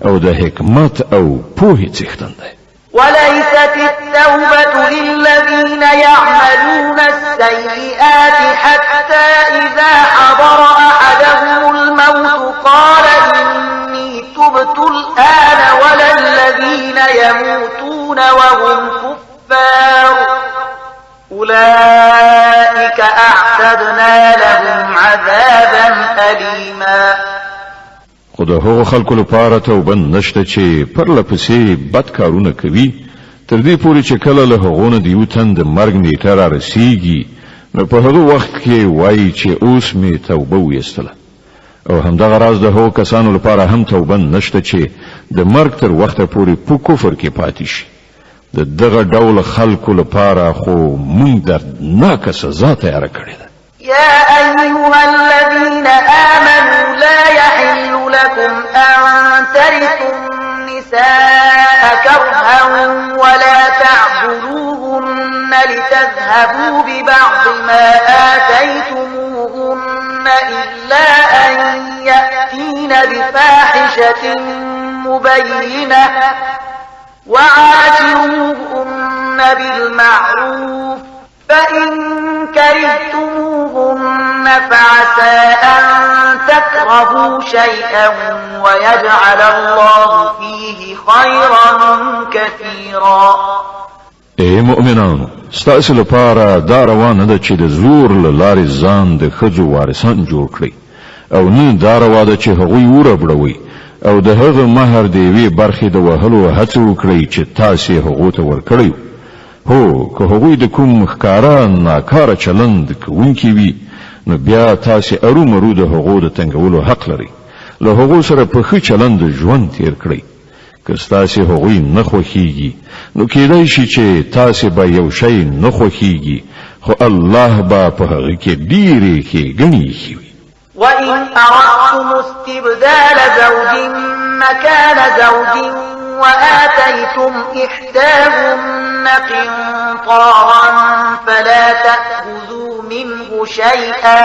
او د حکمت او پوهې څښتن دی. وليست التوبة للذين يعملون السيئات حتى إذا حضر أحدهم الموت قال إني تبت الآن ولا الذين يموتون وهم كفار أولئك أعتدنا لهم عذابا أليما. خو د هغو خلکو لپاره توبه نشته چې پرله پسې بد کارونه کوي تر دې پورې چې کله له هغو نه د یو تن د مرګ نیټه رارسیږي نو په هغه وخت کې وایي چې اوس مې توبه ویستله او همدغه راز د هغو کسانو لپاره هم توبه نشته چې د مرګ تر وخته پورې په کفر کې پاتې شي. د دغه ډول خلکو لپاره خو مونږ دردناکه سزا تیاره کړې ده. يا أيها الذين آمنوا لا يحل لكم أن ترثوا النساء كرها ولا تعضلوهن لتذهبوا ببعض ما آتيتموهن إلا أن يأتين بفاحشة مبينة وعاشروهن بالمعروف فإن كرهتموهن فعسى أن تكرهوا شيئا ويجعل الله فيه خيرا كثيرا. اے مؤمنانو ستاسو لپاره دا روانه ده چې د زور له لارې ځان د ښځو وارثان جوړ کړئ او نه دا روا ده چې هغوی وربړوئ او د هغه مهر د یوې برخې د وهلو هڅه وکړئ چې تاسې هغو ته ورکړئ. هو که هغوی د کوم ښکاره ناکاره چلند کوونکي وي نو بیا تاسې ارومرو د هغو د تنګولو حق لرئ. له هغو سره په ښه چلند ژوند تیر کړئ. که ستاسې هغوی نه خوښیږي نو کیدای شي چې تاسې به یو شی نه خوښیږي خو الله به په هغه کې ډېرې ښېګڼې ایښې وي. وإن أردتم استبدال زوج مكان زوج وآتيتم إحداهن قنطارا فلا تأخذوا منه شيئا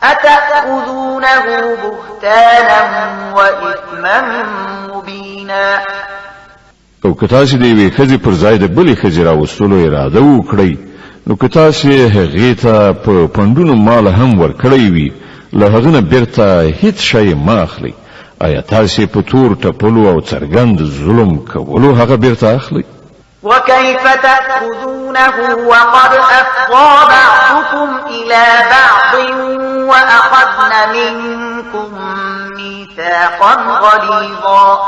أتأخذونه بهتانا وإثما مبينا. او که تاسې د یوې ښځې پر ځای د بلې ښځې راوستلو اراده وکړئ نو که تاسې هغې ته په پنډونو مال هم ورکړی وي له هغه نه بیرته هیڅ شی مه اخلئ. آیا تاسې په تور ټپلو او څرګند ظلم کولو هغه بیرته اخلئ؟ وكيف تأخذونه وقد أفضى بعضكم إلى بعض وأخذن منكم ميثاقا غليظا.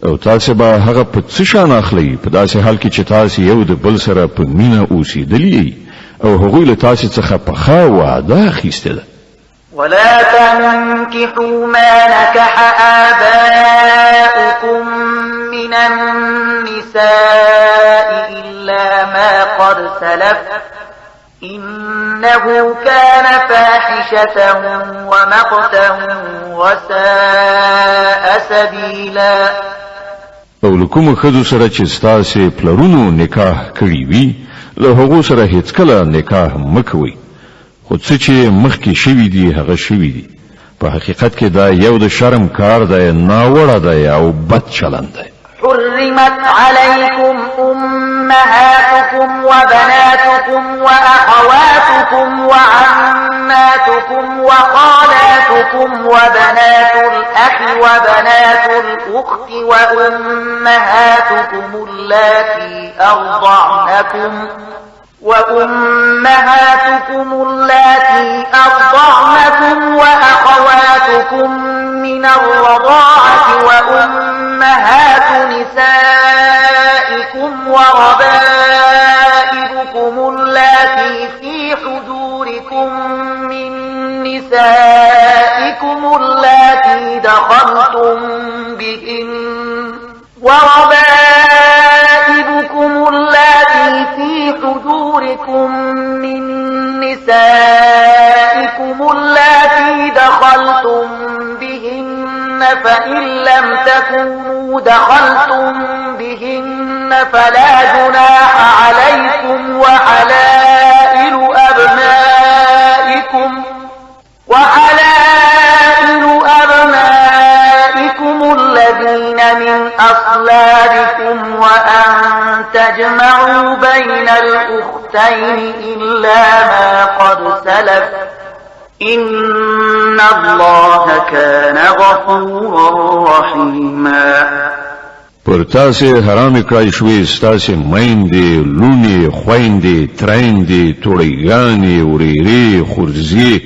او تاسې به هغه په څه شان اخلئ په داسې حال کې چې تاسې یو د بل سره په مینه اوسېدلي او هغوی له تاسې څخه پخه وعده اخیستې ده. ولا تنكحوا ما نكح آباؤكم من النساء إلا ما قد سلف إنه كان فاحشة ومقتا وساء سبيلا. او لکوم ښځو سره چې ستاسې پلرونو نکاح کړي وي له هغو سره هیڅکله نکاح مه کوئ. خو څه چې مخکې شوي دي هغه شوي دي. په حقیقت کې دا یو د شرم کار دی ناوړه دی او بد چلند دی. حرمت عليكم أمهاتكم وبناتكم وأخواتكم وعماتكم وخالاتكم وبنات الأخ وبنات الأخت وأمهاتكم اللاتي أرضعنكم وأخواتكم من الرضاعة وأمهات نسائكم وربائبكم اللاتي في حجوركم من نسائكم اللاتي دخلتم بهن وربائبكم اللاتي في حجوركم من نسائكم اللاتي دخلتم بهن فإن لم تكونوا دخلتم بهن فلا جناح عليكم وحلائل أبنائكم الذين من أصلابكم وأن تجمعوا بين الأختين إلا ما قد سلف إن الله كان غفورا رحيما. پر تاسې حرام کړای شوې ستاسې میندې لونې خویندې ترېندې توړیګانې ورېرې خورزې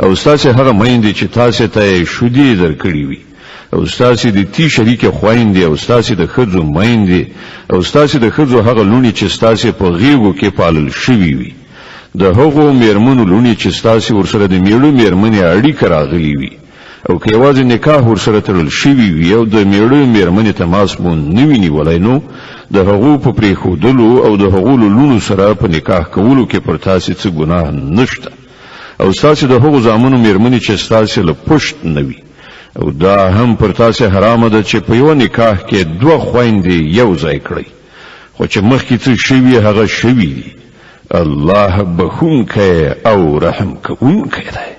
او ستاسې هغه میندې چې تاسې ته شودې درکړې وي او ستاسې د تی شریکې خویندې او ستاسې د ښځو میندې او ستاسې د ښځو هغه لونې چې ستاسې په غېږو کې پالل شوي وي د هغو میرمنو لونې چې ستاسې ورسره د میړه میرمنې اړیکه راغلي وي او که یوازې نکاح ورسره تړل شوي وي او د میړه میرمنې تماس مو نه وي نیولی نو د هغو په پرېښودلو او د هغو له لونو سره په نکاح کولو کې پر تاسې څه ګناه نشته او ستاسې د هغو زامنو میرمنې چې ستاسې له پشت نه وي او دا هم پر تاسې حرامه ده چې په یوه نکاح کې دوه خویندې یو ځای کړئ خو چې مخکې څه شوي هغه شوي دي الله بخونکی او رحم کوونکی دی.